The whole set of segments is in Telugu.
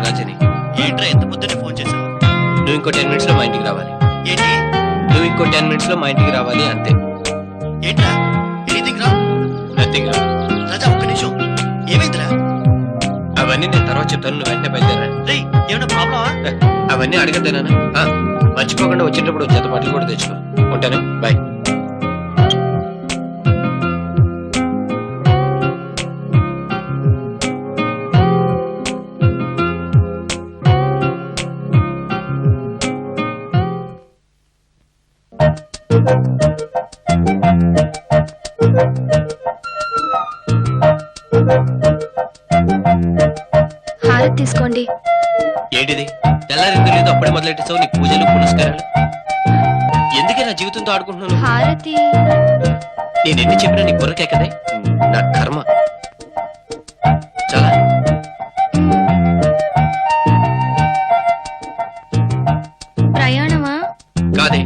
రాజని. ఏంట్రా ఎంత పొద్దున్నే ఫోన్ చేసావు? నువ్వు ఇంకో 10 minutes లో మా ఇంటికి రావాలి. ఏంటి? నువ్వు ఇంకో 10 minutes లో మా ఇంటికి రావాలి అంతే. ఏంట్రా? ఎనీథింగ్ రా? నథింగ్ రా. రాజా ఒక్క నిమిషం, ఏమైందిరా? అవన్నీ నేను తర్వాత చెప్తాను, నువ్వు వెంటనే బయలుదేరా. రేయ్ ఏమైనా ప్రాబ్లమా? అవన్నీ అడగద్దేనా? మర్చిపోకుండా వచ్చేటప్పుడు జత బట్టలు కూడా తెచ్చుకో. ఉంటాను, బాయ్. హారతి తీసుకోండి. ఏంటిది? తెల్లారిందో లేదో అప్పుడే మొదలెట్టేసావు నీ పూజలు పునస్కారాలు. ఎందుకే నా జీవితంతో ఆడుకుంటున్నాను? హారతి నేను ఎన్ని చెప్పినా నీ బుర్రకే కదే. నా కర్మ. చాలా ప్రయాణమా? కాదే,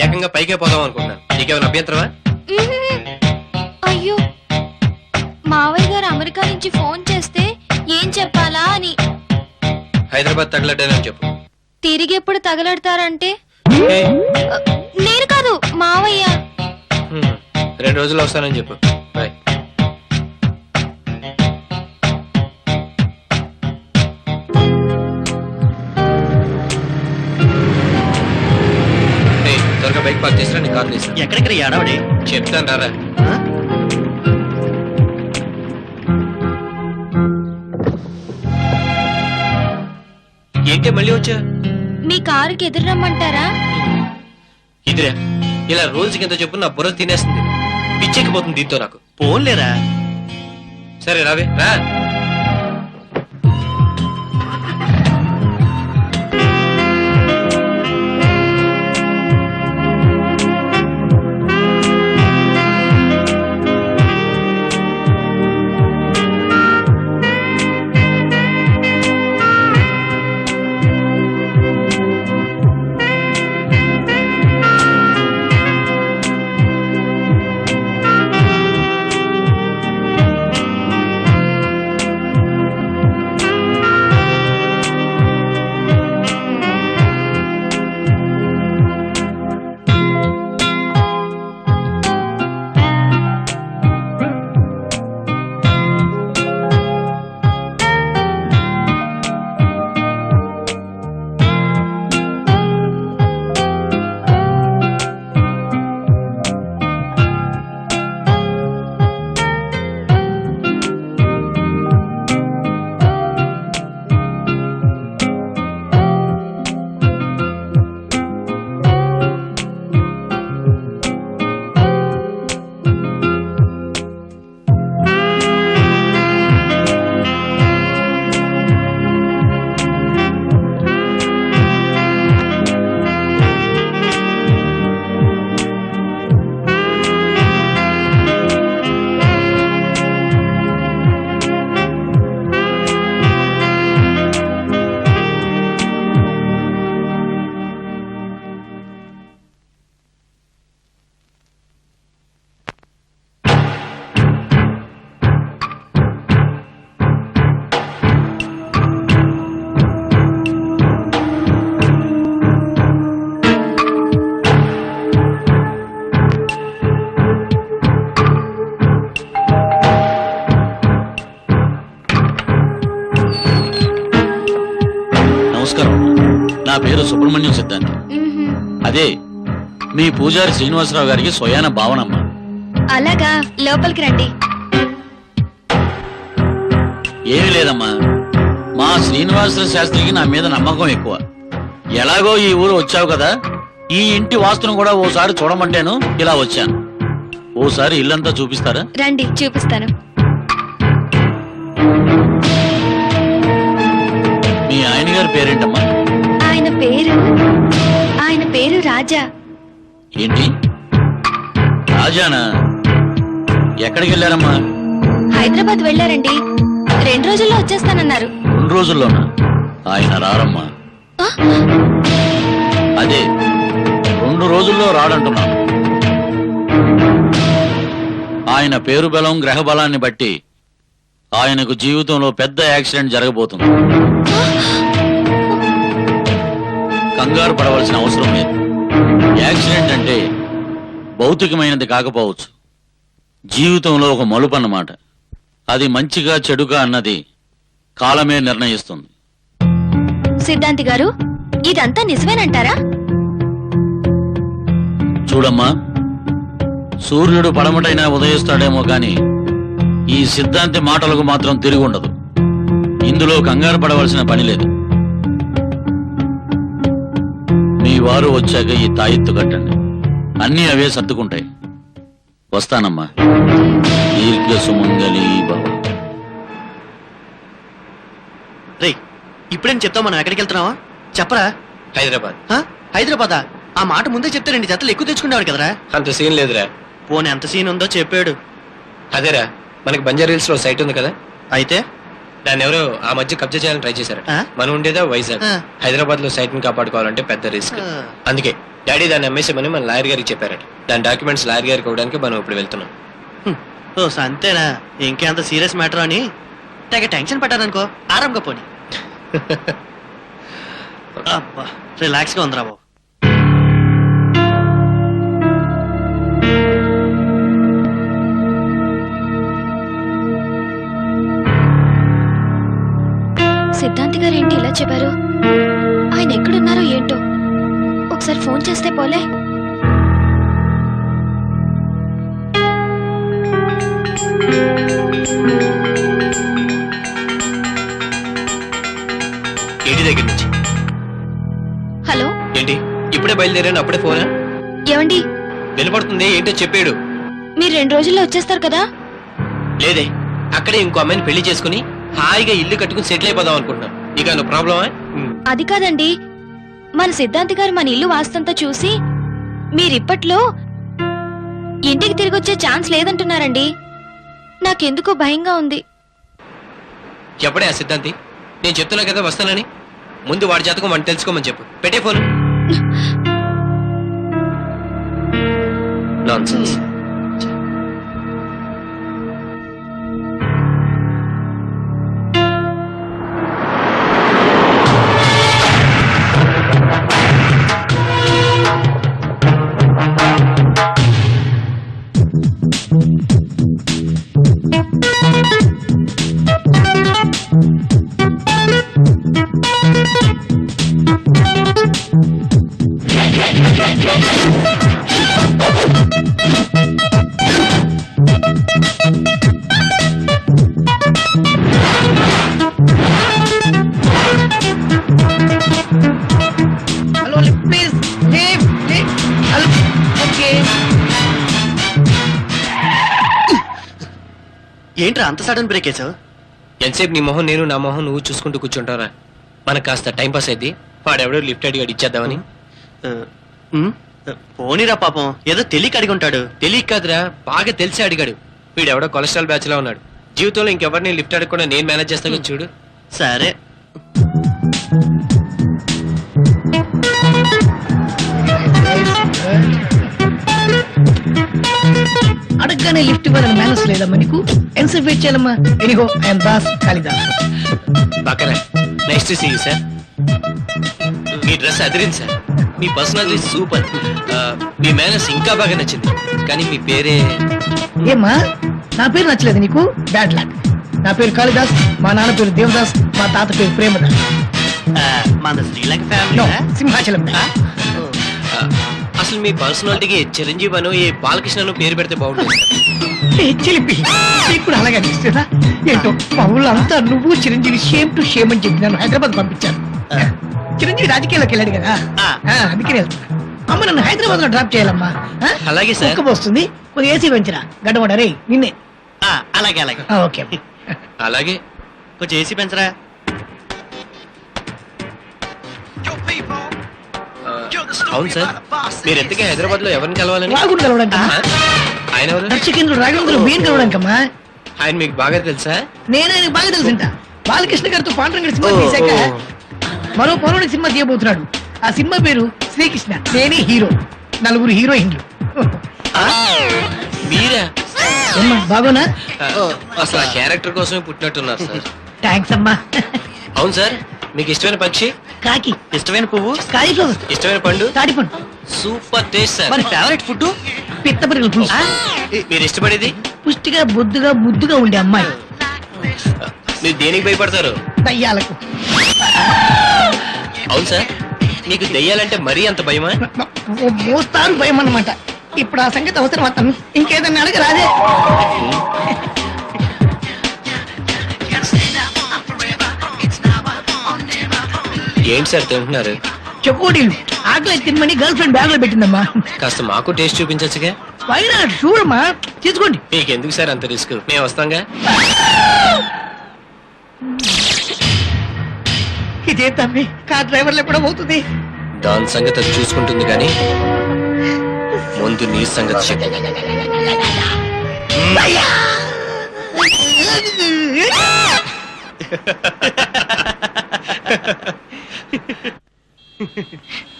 ఏకంగా పైకే పోదాం అనుకుంటున్నాను. నీకేమైనా అభ్యంతరమా? అయ్యో, మావయ్య గారు అమెరికా నుంచి ఫోన్ చేస్తే ఏం చెప్పాలా అని. హైదరాబాద్ తగలడ్డానని చెప్పు. తిరిగి ఎప్పుడు తగలడతారంటే? ఏ, నేను కాదు, మావయ్య. 2 రోజుల్లో వస్తానని చెప్పు. బాయ్. త్వరగా బైక్ పార్క్ చేసినా నీ కార్ తీసా. ఎక్కడెక్కడ ఏడవడే? చెప్తాను రారా. ఏంటి మళ్ళీ వచ్చా? మీ కారుకి ఎదురు రమ్మంటారా? ఇదిరా, ఇలా రోజుకి ఎంత చెప్పు నా బుర్ర తినేస్తుంది. పిచ్చెక్కిపోతుంది దీంతో నాకు. ఫోన్లేరా? సరే రావే రా. నమస్కారం, నా పేరు సుబ్రహ్మణ్యం సిద్ధాంతి. అదే మీ పూజారి శ్రీనివాసరావు గారికి స్వయాన భావనమ్మ. అలాగా, లోపలికి రండి. ఏమీ లేదమ్మా, మా శ్రీనివాసరావు శాస్త్రికి నా మీద నమ్మకం ఎక్కువ. ఎలాగో ఈ ఊరు వచ్చావు కదా, ఈ ఇంటి వాస్తును కూడా ఓసారి చూడమంటేను ఇలా వచ్చాను. ఓసారి ఇల్లంతా చూపిస్తారా? రండి, చూపిస్తాను. మీ ఆయన గారి పేరేంటమ్మా? ఆయన పేరు రాజా. ఏంటి రాజానా? ఎక్కడికి వెళ్ళారమ్మా? హైదరాబాద్ వెళ్ళారండి. 2 రోజుల్లో వచ్చేస్తానన్నారు. 2 రోజుల్లోనా? ఆయన రారమ్మా. అదే 2 రోజుల్లో రాడంటున్నాను. ఆయన పేరు బలం గ్రహ బలాన్ని బట్టి ఆయనకు జీవితంలో పెద్ద యాక్సిడెంట్ జరగబోతుంది. కంగారు పడవలసిన అవసరం లేదు. యాక్సిడెంట్ అంటే భౌతికమైనది కాకపోవచ్చు, జీవితంలో ఒక మలుపు అన్నమాట. అది మంచిగా చెడుగా అన్నది కాలమే నిర్ణయిస్తుంది. సిద్ధాంతి గారు, ఇదంతా నిజమేనంటారా? చూడమ్మా, సూర్యుడు పడమటైనా ఉదయిస్తాడేమో గాని ఈ సిద్ధాంతి మాటలకు మాత్రం తిరిగి ఉండదు. ఇందులో కంగారు పడవలసిన పని లేదు. మీ వారు వచ్చాక ఈ తాయెత్తు కట్టండి, అన్నీ అవే సర్దుకుంటాయి. వస్తానమ్మా. దీర్ఘ సుమంగళి భవ. రే ఇప్పుడేం చెప్తావు, మనం ఎక్కడికి వెళ్తున్నావా చెప్పరా? హైదరాబాద్. హైదరాబాదా? ఆ మాట ముందే చెప్తే 2 జతలు ఎక్కువ తెచ్చుకునేవాడు కదరా. అంత సీన్ లేదురా. పోనీ ఎంత సీన్ ఉందో చెప్పాడు. అదేరా, మనకి బంజారా హిల్స్ లో సైట్ ఉంది కదా, అయితే దాన్ని ఎవరో ఆ మధ్య కబ్జా చేయాలని ట్రై చేశారు. ఆ? మనం ఉండేదా వైజాగ్. ఆ. హైదరాబాద్ లో సైట్ ని కాపాడుకోవాలంటే పెద్ద రిస్క్. ఆ. అందుకే డాడీ దాన్ని అమ్మేసామని మన లాయర్ గారికి చెప్పారట. దాని డాక్యుమెంట్స్ లాయర్ గారికి ఇవ్వడానికి మనం ఇప్పుడు వెళ్తున్నాం. ఓ అంతేనా? ఇంకేంత సీరియస్ మ్యాటర్ అని తెగ టెన్షన్ పట్టారనుకో, ఆరాంగా పోనీ. అబ్బా రిలాక్స్ గా ఉందిరా బాబు. సిద్ధాంతి గారు ఏంటి ఇలా చెప్పారు? ఆయన ఎక్కడున్నారో ఏంటో, ఒకసారి ఫోన్ చేస్తే పోలే. ఇంటి దగ్గర నుంచి. హలో, ఏంటి ఇప్పుడే బయలుదేరాను, అప్పుడే ఫోనా? ఏమండి, వినపడుతుంది, ఏంటో చెప్పాడు. మీరు 2 రోజుల్లో వచ్చేస్తారు కదా? లేదే, అక్కడే ఇంకో అమ్మాయిని పెళ్లి చేసుకుని హాయిగా ఇల్లు కట్టుకుని సెటిల్ అయిపోదాం అనుకుంటున్నాను. ఇక నువ్వు ప్రాబ్లమా? అది కాదండి, మన సిద్ధాంతి గారు మన ఇల్లు వాస్తంతా చూసి మీరిప్పట్లో ఇంటికి తిరిగి వచ్చే ఛాన్స్ లేదంటున్నారండి. నాకెందుకో భయంగా ఉంది. చెప్పడే ఆ సిద్ధాంతి, నేను చెప్తున్నా కదా వస్తానని. ముందు వాడి జాతకం వాడిని తెలుసుకోమని చెప్పు. పెట్టే phone. Nonsense. Hello, please leave. Hello. Okay. ఏంట్రా అంత సడన్ బ్రేక్ వేసావు? ఎంతసేపు నీ మొహం నేను, నా మొహం నువ్వు చూసుకుంటూ కూర్చుంటారా? మనకు కాస్త టైం పాస్ అయింది. వాడెవడో లిఫ్ట్ అడిగాడు, ఇచ్చేద్దామని. పోనీరా పాపం, ఏదో తెలియక అడిగి ఉంటాడు. తెలియక కాదురా, బాగా తెలిసి అడిగాడు. వీడెవడో కొలెస్ట్రాల్ బ్యాచ్ లో ఉన్నాడు. జీవితంలో ఇంకెవరిని లిఫ్ట్ అడగకుండా నేను మేనేజ్ చేస్తాను చూడు. సరే అడగగానే లిఫ్ట్ ఇవ్వాలని మేనస్ లేదమ్మా నీకు? ఎంతసేపు వెయిట్ చేయాలమ్మా? Anyhow I'm Das Kalidas. పక్కన next to see you sir. మీ డ్రెస్ అదిరింది సార్, మీ పర్సనాలిటీ సూపర్, మీ మేనర్స్ ఇంకా బాగా నచ్చింది. కానీ మీ పేరే ఏమ్మా, నా పేరు నచ్చలేదు నీకు? Bad luck. నా పేరు కాళిదాస్, మా నాన్న పేరు దేవదాస్, మా తాత పేరు ప్రేమదాస్. మన శ్రీలంక No, ఫ్యామిలీ. సింహాచలం. అసలు మీ పర్సనాలిటీకి చిరంజీవి అను ఏ బాలకృష్ణను పేరు పెడితే బాగుంటుంది సార్. చిలిపి నీకు కూడా అలాగే అనిపిస్తుందా? ఏంటో మా ఊళ్ళో అంతా నువ్వు చిరంజీవి షేమ్ టు షేమ్ అని చెప్పి నన్ను హైదరాబాద్ పంపించాను. చిరంజీవి రాజకీయాల్లోకి వెళ్ళాడు కదా, అందుకని వెళ్తున్నా. అమ్మ నన్ను హైదరాబాద్ లో డ్రాప్ చేయాలమ్మా. అలాగే సార్. కుక్క వస్తుంది, కొద్దిగా ఏసీ పెంచరా. గడ్డవాడ రే నిన్నే. అలాగే అలాగే. ఓకే. అలాగే. కొంచెం ఏసీ పెంచరా. అవును సార్, మీరు ఎంతకే హైదరాబాద్ లో ఎవరిని కలవాలని? రాగుడు కలవడానికి. ఆయన ఎవరు? దర్శకేంద్రుడు రాఘవేంద్రుడు మెయిన్ కలవడానికమ్మా. ఆయన మీకు బాగా తెలుసా? నేను ఆయనకు బాగా తెలుసుంటా. బాలకృష్ణ గారితో పాండ్రంగడి సినిమా ఓ, తీశాక ఓ. మరో పౌరుడి సినిమా తీయబోతున్నాడు. ఆ సినిమా పేరు శ్రీకృష్ణ. నేనే హీరో, 4 హీరోయిన్లు. మీరా? ఏమ్మా బాగోనా? అసలు ఆ క్యారెక్టర్ కోసమే పుట్టినట్టున్నారు సార్. థ్యాంక్స్ అమ్మా. అవును సార్, మీకు ఇష్టమైన పక్షి? కాకి. ఇష్టమైన పువ్వు, కాలీఫ్లవర్. ఇష్టమైన పండు తాడిపండు. Super taste sir. మరి ఫేవరెట్ ఫుడ్ పిత్తపరిగల పులుసు. మీరు ఇష్టపడేది? పుష్టిగా బొద్దుగా ముద్దుగా ఉండే అమ్మాయి. మీరు దేనికి భయపడతారు? దయ్యాలకు. అవును సార్, మీకు దెయ్యాలంటే మరీ అంత భయమా? మోస్తారు భయం అన్నమాట. ఇప్పుడు ఆ సంగతి అవసరం అతను ఇంకేదన్నా అడగరాదే. ఏంటి సార్ తింటున్నారు? చెకోడీలు ఆకలి తినమని గర్ల్ ఫ్రెండ్ బ్యాగ్ లో పెట్టిందమ్మా. కాస్త మాకు టేస్ట్ చూపించచ్చుగా. పైన చూడమ్మా, తీసుకోండి. మీకు ఎందుకు సార్ అంత రిస్క్, మేము వస్తాంగా. ఇదే తమ్మి, కార్ డ్రైవర్లు ఎప్పుడో అవుతుంది. దాని సంగతి అది చూసుకుంటుంది కానీ ముందు నీ సంగతి చెప్పు.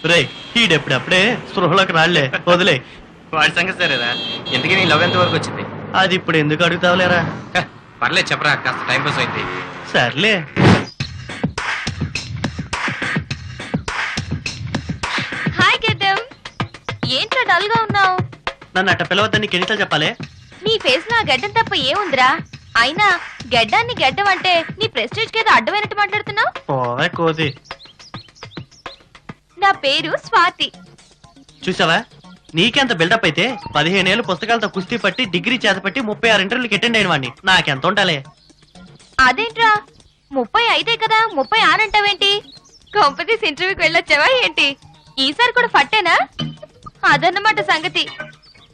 రే ఈడెప్పుడప్పుడే స్పృహలోకి రాళ్లే, వదిలే. వాడి సంగతి సరేరా, ఎందుకని నీ లవ్ ఎంత వరకు వచ్చింది? అది ఇప్పుడు ఎందుకు అడుగుతావులేరా? పర్లేదు చెప్పరా, కాస్త టైం పాస్ అయింది. సర్లే. హాయ్ గెడ్డం, ఏంట్రా డల్ గా ఉన్నావు? నన్ను అట్ట పిలవద్దని నీకు ఎన్నిసార్లు చెప్పాలి? నీ ఫేస్ లో ఆ గడ్డం తప్ప ఏముందిరా? అయినా గడ్డాన్ని గడ్డం అంటే నీ ప్రెస్టేజ్ కేదో అడ్డమైనట్టు మాట్లాడుతున్నావు. పోవే కోసి. నా పేరు స్వాతి. చూసావా, నీకెంత బిల్డప్ అయితే 15 ఏళ్ళు పుస్తకాలతో కుస్తీ పట్టి డిగ్రీ చేతపట్టి 36 ఇంటర్వ్యూలకి అటెండ్ అయిన వాడిని. నాకెంత ఉండాలి? అదేంట్రా 35 కదా 36 అంటావేంటి? కాంపిటీస్ ఇంటర్వ్యూకి వెళ్ళొచ్చావా ఏంటి? ఈసారి కూడా ఫట్టేనా? అదన్నమాట సంగతి.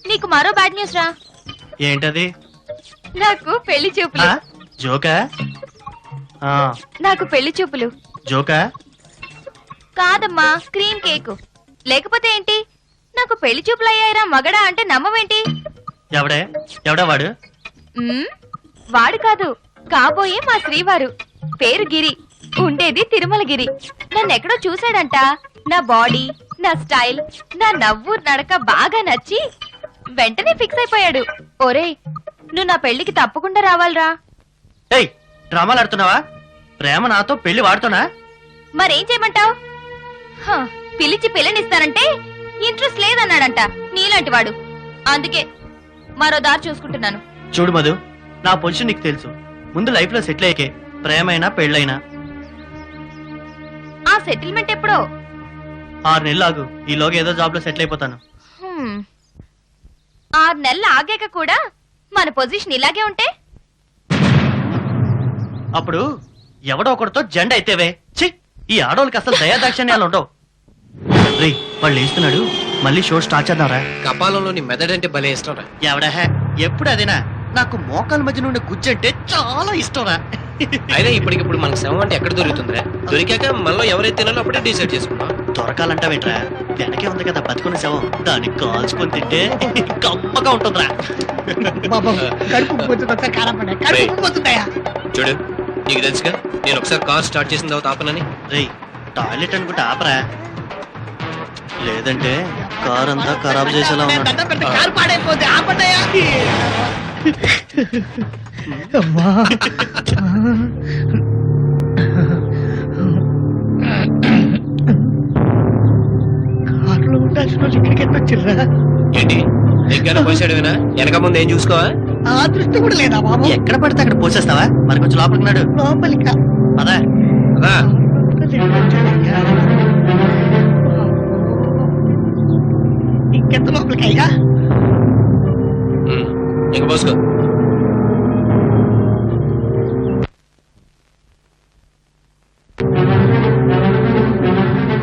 నీకు మరో బ్యాడ్ న్యూస్ రా. ఏంటది? నాకు పెళ్లి చూపులు. ఆ? జోకా? ఆ, నాకు పెళ్లి చూపులు జోకా? కాదమ్మా, క్రీమ్ కేక్. లేకపోతే ఏంటి? నాకు పెళ్లి చూపులు అయ్యాయిరా మగడా అంటే నమ్మవేంటి? ఎవడా వాడు? వాడు కాదు, కాబోయే మా శ్రీవారు. పేరు గిరి, ఉండేది తిరుమలగిరి. నన్నెక్కడో చూశాడంట. నా బాడీ, నా స్టైల్, నా నవ్వు నడక బాగా నచ్చి వెంటనే ఫిక్స్ అయిపోయాడు. ఒరేయ్, నువ్వు నా పెళ్లికి తప్పకుండా రావాలిరా. ఏయ్, డ్రామాలు ఆడుతున్నావా? ప్రేమ నాతో, పెళ్లి వాడుతున్నా? మరేం చేయమంటావు? పిలిచి పిల్లనిస్తానంటే ఇంట్రెస్ట్ లేదన్నాడంట నీలాంటి వాడు. అందుకే మరో దారి చూసుకుంటున్నాను. చూడు మధు, నా పొజిషన్ నీకు తెలుసు. ముందు లైఫ్ లో సెటిల్ అయ్యకే ప్రేమైనా పెళ్ళైనా. ఆ సెటిల్మెంట్ ఎప్పుడో? 6 నెలలు ఆగు, ఈలోగా ఏదో జాబ్ లో సెటిల్ అయిపోతాను. 6 నెలలు ఆగాక కూడా మన పొజిషన్ ఇలాగే ఉంటే అప్పుడు ఎవడో ఒకటితో జెండా అయితేవే. ఛీ, ఈ ఆడోళ్ళకి అసలు దయాదాక్షిణ్యాలు ఉండవు. రేయ్, వాళ్ళు వేస్తున్నాడు, మళ్ళీ షో స్టార్ట్ చేద్దాంరా. కపాలంలోని మెదడంటే భలే ఇష్టం రా. ఎవడా ఎప్పుడు అదేనా? నాకు మోకాల మధ్య నుండి గుజ్జంటే చాలా ఇష్టం రా. అయినా ఇప్పటికిప్పుడు మనకు శవం అంటే ఎక్కడ దొరుకుతుందిరా? దొరికాక మనలో ఎవరైతే తినాలో అప్పుడే డిసైడ్ చేసుకున్నాం. దొరకాలంటావేంట్రా? వెనకే ఉంది కదా బతుకున్న శవం, దాన్ని కాల్చుకొని తింటే కమ్మగా ఉంటుందిరా. బాబా, కడుపు పోతుందా? కారపడ కడుపు పోతుందయా? చూడు, నీకు తెలుసుగా నేను ఒకసారి కార్ స్టార్ట్ చేసిన తర్వాత ఆపనని. రేయ్, టాయిలెట్ అనుకుంటే ఆపరా, లేదంటే కార్ అంతా ఖరాబ్ చేసేలా ఉన్నాడు. కారు పాడైపోతే ఆపడయా? అమ్మా, కారులో ఉండాల్సిన వాళ్ళు ఇక్కడికి ఎట్లా వచ్చిర్రా? ఏంటి దగ్గర పోసాడువేనా? వెనక ముందు ఏం చూసుకోవా? ఆ దృష్టి కూడా లేదా బాబు? ఎక్కడ పడితే అక్కడ పోసేస్తావా? మరి కొంచెం లోపలికి నాడు. లోపలికా? పదా. అదా ఇంకెంత లోపలికి అయ్యా? ఇంక పోసుకో.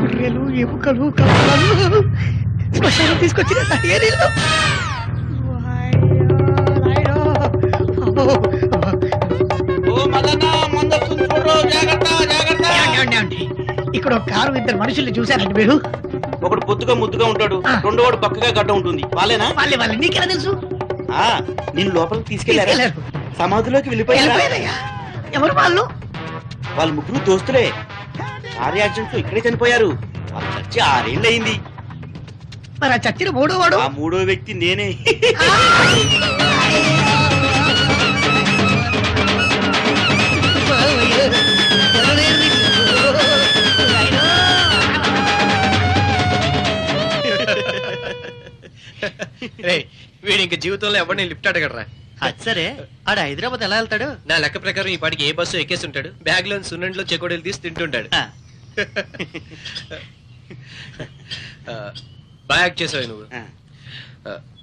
గుర్రెలు, ఎముకలు, కప్పలు శ్మశానం తీసుకొచ్చిన తయారీలు. ఇక్కడ ఒక కారు, 2 మనుషుల్ని చూశారండి మీరు? ఒకడు పొద్దుగా ముద్దుగా ఉంటాడు, రెండో వాడు పక్కగా గడ్డ ఉంటుంది. వాళ్ళేనా? వాళ్ళే నీకెలా తెలుసు? నిన్ను లోపలికి తీసుకెళ్లారా? సమాధిలోకి వెళ్ళిపోయారా? వెళ్ళిపోయారయ్యా. ఎవరు వాళ్ళు? వాళ్ళ ముగ్గురు దోస్తులే. కార్ యాక్సిడెంట్ లో ఇక్కడే చనిపోయారు. వాళ్ళు చచ్చి 6 ఏళ్ళు అయింది. మరి ఆ చచ్చిన మూడో వాడు? ఆ 3వ వ్యక్తి నేనే. రే వీడు ఇంక జీవితంలో ఎవరిని లిఫ్ట్ అడగడరా. అది సరే ఆడ హైదరాబాద్ ఎలా వెళ్తాడు? నా లెక్క ప్రకారం ఈ పాటికి ఏ బస్సు ఎక్కేసి ఉంటాడు, బ్యాగ్ లో సున్నంట్లో చెకోడీలు తీసి తింటుంటాడు. ఆ, బాగా యాక్ట్ చేసావు నువ్వు.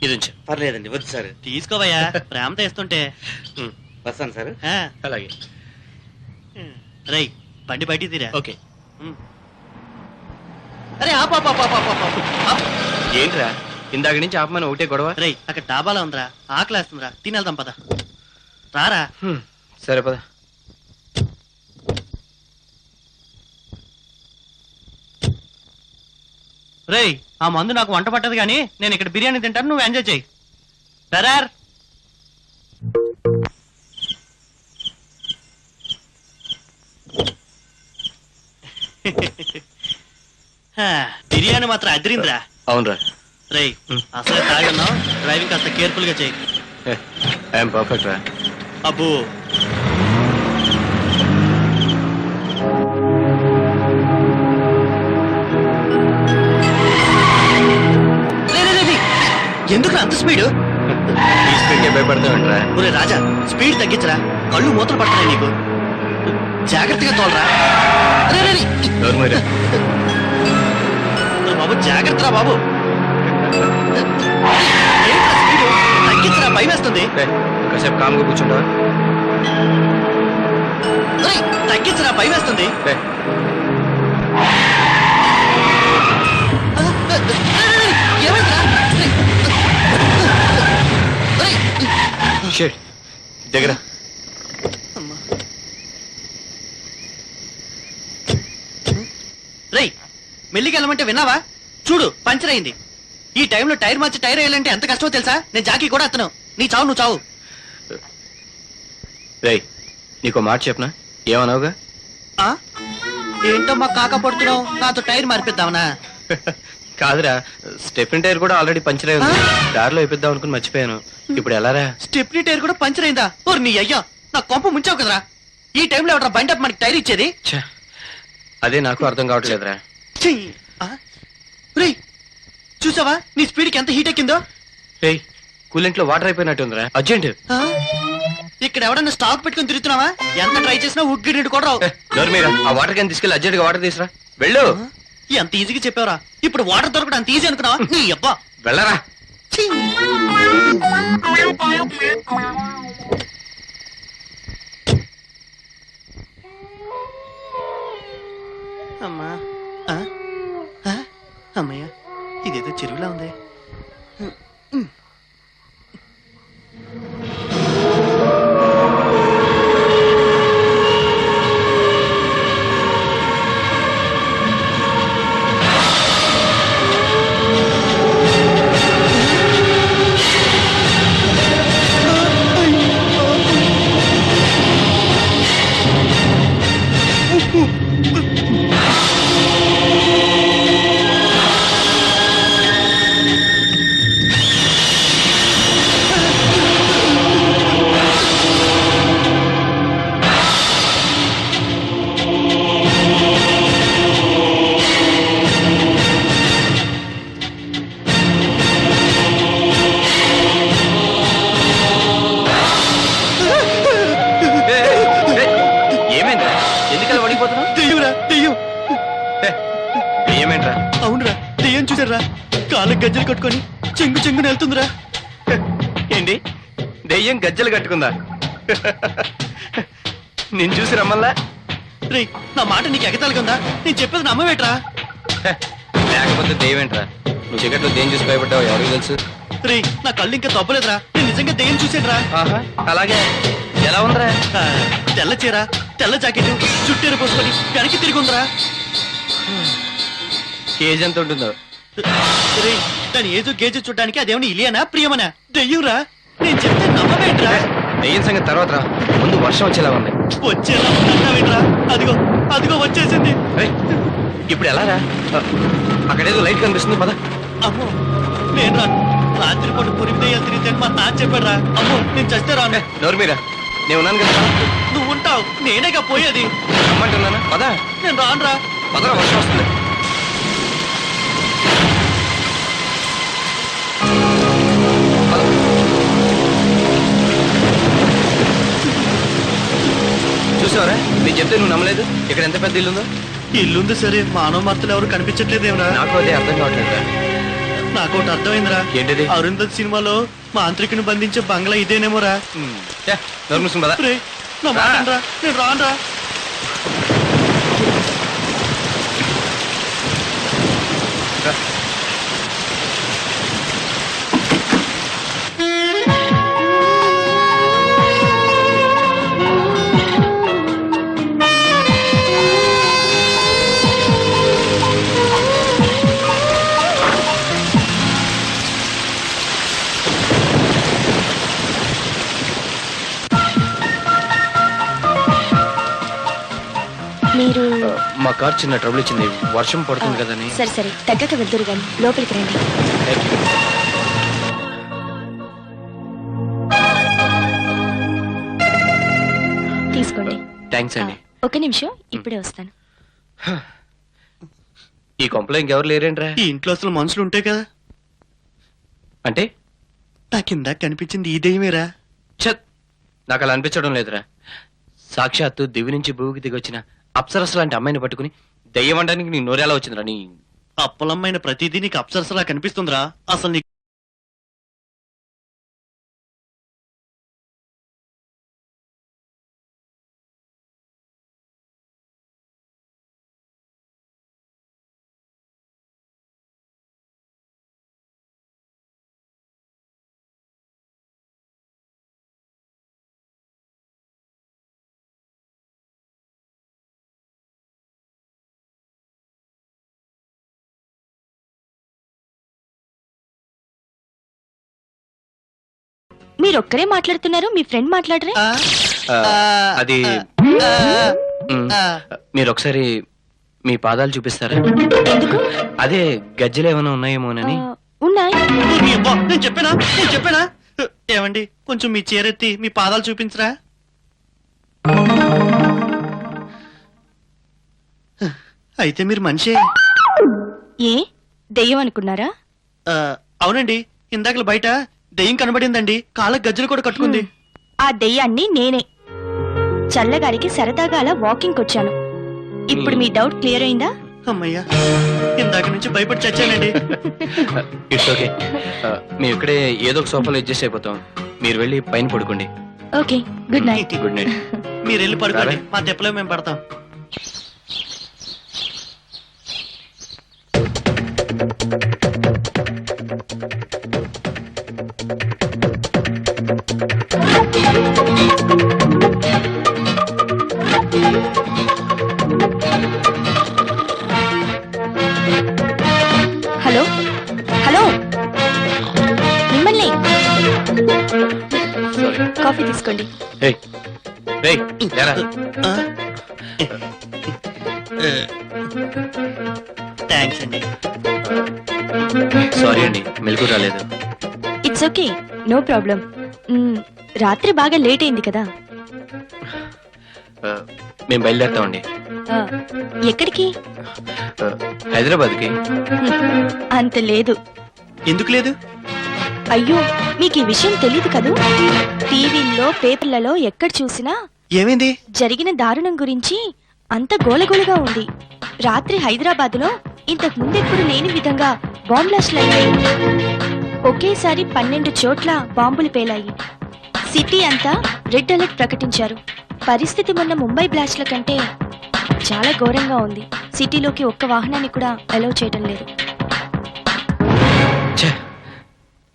ఇది ఉంచు. పర్లేదండి, వద్దు సార్. తీసుకోవయ్యా ప్రేమతో ఇస్తుంటే. వస్తాను సార్. ఆ, అలాగే. రేయ్ బండి బయటికి తీరా. ఓకే. అరే ఆపు, ఆపు, ఆపు, ఆపు, ఆపు, ఆపు, ఆపు. ఏంట్రా ఇందాక నుంచి ఆపమని ఒకటే గొడవ? రేయ్ అక్కడ డాబాలా ఉందిరా, ఆకలేస్తుందిరా, తినేద్దాం పద. రారా. సరే పద. రేయ్ ఆ మందు నాకు వంట పట్టదు కానీ నేను ఇక్కడ బిర్యానీ తింటాను, నువ్వు ఎంజాయ్ చెయ్యి. బెరార్. బిర్యానీ మాత్రం అదిరిందిరా. అవునరా. రేయ్ అసలే తాగన్నావు, డ్రైవింగ్ కాస్త కేర్ఫుల్ గా చెయ్యి. ఐఎమ్ పర్ఫెక్ట్ రా. అబ్బో ఎందుకు అంత స్పీడు? ఈ స్పీడ్కి భయపడతావంటరా. ఒరే రాజా స్పీడ్ తగ్గించరా, కళ్ళు మూతలు పడుతున్నాయి నీకు. జాగ్రత్తగా తోలరా. అరే, అరే, అరే. ఎవరు మరి? ఒరే బాబు జాగ్రత్తరా బాబు. ఏంట్రా స్పీడు? తగ్గించరా, భయం వేస్తుంది. కాసేపు కామ్గా కూర్చుంటావా? ఒరేయ్, తగ్గించరా, భయం వేస్తుంది. ఏమైందిరా? ఒరేయ్. షేట్ దగ్గర. అమ్మా. రేయ్ మెల్లికి వెళ్ళమంటే విన్నావా? చూడు పంచర్ అయింది. ఈ టైంలో టైర్ మార్చి టైర్ వేయాలంటే ఎంత కష్టమో తెలుసా? నేను జాకీ కూడా అత్తను. నీ చావు నువ్వు చావు. రేయ్ నీకో మాట చెప్పనా? ఏమన్నావుగా? ఆ? ఏంటో మా కాక పడుతున్నావు, నాతో టైర్ మార్పిద్దామనా? కాదురా, స్టెఫిన్ టైర్ కూడా ఆల్రెడీ పంచర్ అయి ఉంది. దారిలో వేపిద్దాం అనుకుని మర్చిపోయాను. ఇప్పుడు ఎలారా? స్టెప్నీ టైర్ కూడా పంచర్ అయిందా? ఓర్ నీ అయ్యా, నా కొంప ముంచావు కదరా. ఈ టైంలో ఎవడరా బండి అప్ మనకి టైర్ ఇచ్చేది? ఛ, అదే నాకు అర్థం కావట్లేదురా. ఛీ! ఆ? రేయ్ చూసావా నీ స్పీడ్కి ఎంత హీట్ ఎక్కిందో? రేయ్ కూలెంట్ లో వాటర్ అయిపోయినట్టుందిరా, అర్జెంట్. ఆ? ఇక్కడ ఎవడన్నా స్టాక్ పెట్టుకుని తిరుగుతున్నావా? ఎంత ట్రై చేసినా ఉగ్గిడి కూడా రావు. మీరా ఆ వాటర్ క్యాన్ తీసుకెళ్ళి అర్జెంట్ గా వాటర్ తీసురా. వెళ్ళు. ఎంత ఈజీగా చెప్పావురా. ఇప్పుడు వాటర్ దొరకడం అంత ఈజీ అనుకున్నావా? నీ అబ్బా. వెళ్ళరా. ఛీ! అమ్మా. ఆ? ఆ? అమ్మయ్య ఇదేదో చెరువులా ఉంది. ఏమైందిరా? ఎందుకలా వడిపోతున్నావు? దెయ్యంరా దెయ్యం. ఏమేంట్రా? అవునురా దెయ్యం చూసారా, కాళ్ళకి గజ్జలు కట్టుకొని చెంగు చెంగుని వెళ్తుందిరా. ఏంటి దెయ్యం గజ్జలు కట్టుకుందా? నేను చూసి రమ్మల్లా? రే నా మాట నీకు ఎగతాలిగా ఉందా? నేను చెప్పేది నమ్మవేట్రా? లేకపోతే దెయ్యమేంట్రా? నువ్వు చీకట్లో దేని చూసి భయపడ్డావు ఎవరికి తెలుసు? రే నా కళ్ళు ఇంకా తప్పలేదురా, నేను నిజంగా దెయ్యం చూసానురా. ఆహా, అలాగే. ఎలా ఉందిరా? తెల్ల చీర, తెల్ల జాకెట్, చుట్టేరు పోసుకొని వెనక్కి తిరిగి ఉందిరా. కేజీ ఎంత ఉంటుందో? రే దాని ఏదో గేజు చూడడానికి అదేమని ఇలియనా ప్రియమనా? దెయ్యంరా, నేను చెప్తే నమ్మవేట్రా? దెయ్యం సంగతి తర్వాత రా, ముందు వర్షం వచ్చేలా ఉంది. వచ్చేలా ఉందన్నావేట్రా? అదిగో అదిగో వచ్చేసింది. రేయ్, ఇప్పుడు ఎలా రా? అక్కడేదో లైట్ కనిపిస్తుంది, పద. అమ్మో నేను రాను. రాత్రిపూట పురిమి దెయ్యాలు తిరిగితే మా నాన్న చెప్పాడు రా. అమ్మో నేను చస్తే రాను. నోరు మీరా, నేను ఉన్నాను కదా. నువ్వు ఉంటావు, నేనేగా పోయేది. రమ్మంటున్నానా? పద. నేను రానురా. పదరా, వర్షం వస్తుంది. చూసావరా నేను చెప్తే నువ్వు నమ్మలేదు. ఇక్కడ ఎంత పెద్ద ఇల్లుందో. ఈ ఇల్లుంది సరే, మానవ మార్తలు ఎవరు కనిపించట్లేదేమరా? నాకు అదే అర్థం కావట్లేదురా. నాకు ఒకటి అర్థమైందిరా. ఏంటిది? అరుంధతి సినిమాలో మాంత్రికుని బంధించే బంగ్లా ఇదేనేమోరా. నోరు మూసుకుని పద. రేయ్, నా మాట వినరా? నేను రానురా. మీరు మా కార్ చిన్న ట్రబుల్ ఇచ్చింది. వర్షం పడుతుంది కదని. సరే సరే తగ్గక వెళ్తురు గాని లోపలికి రండి. తీసుకోండి. థ్యాంక్స్ అండి. ఒక నిమిషం ఇప్పుడే వస్తాను. ఈ కొంపలో ఇంకెవరు లేరేంట్రా? ఈ ఇంట్లో అసలు మనుషులు ఉంటాయి కదా. అంటే నాకిందాక కనిపించింది ఈ దెయ్యమేరా. ఛత్, నాకు అలా అనిపించడం లేదురా. సాక్షాత్తు దివి నుంచి భూమికి దిగొచ్చిన అప్సరస్ లాంటి అమ్మాయిని పట్టుకుని దెయ్యం అనడానికి నీ నోరేలా వచ్చిందిరా? నీ అప్పలమ్మైన ప్రతిదీ నీకు అప్సరసలా కనిపిస్తుందిరా. అసలు నీకు మీరొక్కరే మాట్లాడుతున్నారు, మీ ఫ్రెండ్ మాట్లాడరే? అది మీరు ఒకసారి మీ పాదాలు చూపిస్తారా? ఎందుకు? అదే గజ్జలు ఏమైనా ఉన్నాయేమోనని. ఉన్నాయి. నేను చెప్పానా? ఏమండి, కొంచెం మీ చీరెత్తి మీ పాదాలు చూపించరా? అయితే మీరు మనిషే. ఏ దెయ్యం అనుకున్నారా? అవునండి, ఇందాకలు బయట దెయ్యం కనబడిందండి. కాళ్ళకి గజ్జలు కూడా కట్టుకుంది. ఆ దెయ్యాన్ని నేనే. చల్లగారికి సరదాగా అలా వాకింగ్ వచ్చాను. ఇప్పుడు మీ డౌట్ క్లియర్ అయిందా? అమ్మయ్యా, ఇందాక నుంచి భయపడి చచ్చానండి. It's okay. మేము ఇక్కడే ఏదో ఒక సోఫాలో అడ్జస్ట్ అయిపోతాం. మీరు వెళ్ళి పైన పడుకోండి. Okay, good night. Good night. మీరు వెళ్ళి పడుకోండి, మా తెప్పలో మేము పడతాం. హలో హలో, మిమ్మల్ని. సారీ. కాఫీ తీసుకోండి. ఏయ్, ఏయ్, లేరా. థ్యాంక్స్ అండి. సారీ అండి, మెలకు రాలేదు. It's okay, no problem. రాత్రి బాగా లేట్ అయింది కదా. మేము బయలుదేరుతామండి. ఆ, ఎక్కడికి? హైదరాబాద్కి. అంత లేదు. ఎందుకు లేదు? అయ్యో, మీకు ఈ విషయం తెలీదు కదూ. టీవీల్లో పేపర్లలో ఎక్కడ చూసినా ఏమైంది? జరిగిన దారుణం గురించి అంత గోలగోలగా ఉంది. రాత్రి హైదరాబాద్ లో ఇంతకు ముందెప్పుడు లేని విధంగా బాంబ్ బ్లాస్ట్లు అయ్యాయి. ఒకేసారి 12 చోట్ల బాంబులు పేలాయి. సిటీ అంతా రెడ్ అలర్ట్ ప్రకటించారు. పరిస్థితి మొన్న ముంబై బ్లాస్ట్ల కంటే చాలా ఘోరంగా ఉంది. సిటీలోకి ఒక్క వాహనాన్ని కూడా అలౌ చేయడం లేదు.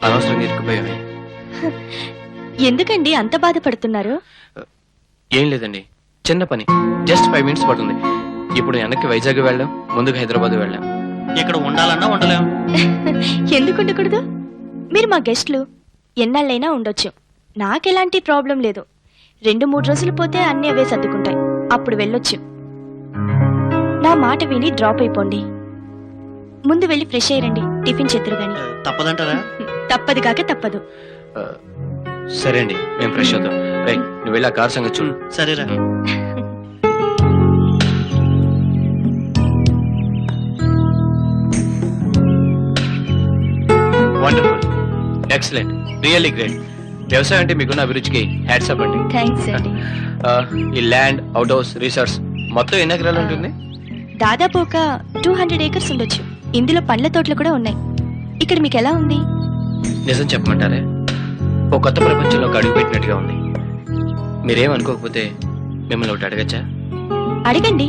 అనవసరంగా ఇరుక్కుపోయామే. ఎందుకండి అంత బాధపడుతున్నారు? ఏం లేదండి, చిన్న పని. జస్ట్ 5 minutes పడుతుంది. ఇప్పుడు వెనక్కి వైజాగ్ వెళ్ళాం, ముందుకు హైదరాబాద్ వెళ్ళాం. ఇక్కడ ఉండాలన్నా ఉండలేం. ఎందుకు ఉండకూడదు? మీరు మా గెస్ట్లు, ఎన్నాళ్ళైనా ఉండొచ్చు. నాకెలాంటి ప్రాబ్లం లేదు. 2-3 రోజులు పోతే అన్నీ అవే సర్దుకుంటాయి. అప్పుడు వెళ్ళొచ్చు. నా మాట విని డ్రాప్ అయిపోండి. ముందు వెళ్ళి ఫ్రెష్ అయ్యండి, టిఫిన్ చేతురు గాని. తప్పదంటారా? తప్పదు కాక తప్పదు. సరే అండి, మేము ఫ్రెష్ అవుతాం. రైట్, నువ్వు వెళ్ళి ఆ కార్ సంగతి చూడు. సరేరా. Wonderful, excellent, really great. వ్యవసాయం అంటే మీకున్న అభిరుచికి హ్యాట్సప్ అండి. థ్యాంక్స్ అండి. ఈ ల్యాండ్, అవుట్ హౌస్, రిసార్ట్స్ మొత్తం ఎన్ని ఎకరాలు ఉంటుంది? దాదాపు ఒక 200 ఏకర్స్ ఉండొచ్చు. ఇందులో పండ్ల తోటలు కూడా ఉన్నాయి. ఇక్కడ మీకు ఎలా ఉంది? నిజం చెప్పమంటారే, ఓ కొత్త ప్రపంచంలోకి అడుగు పెట్టినట్టుగా ఉంది. మీరేమనుకోకపోతే మిమ్మల్ని ఒకటి అడగచ్చా? అడగండి.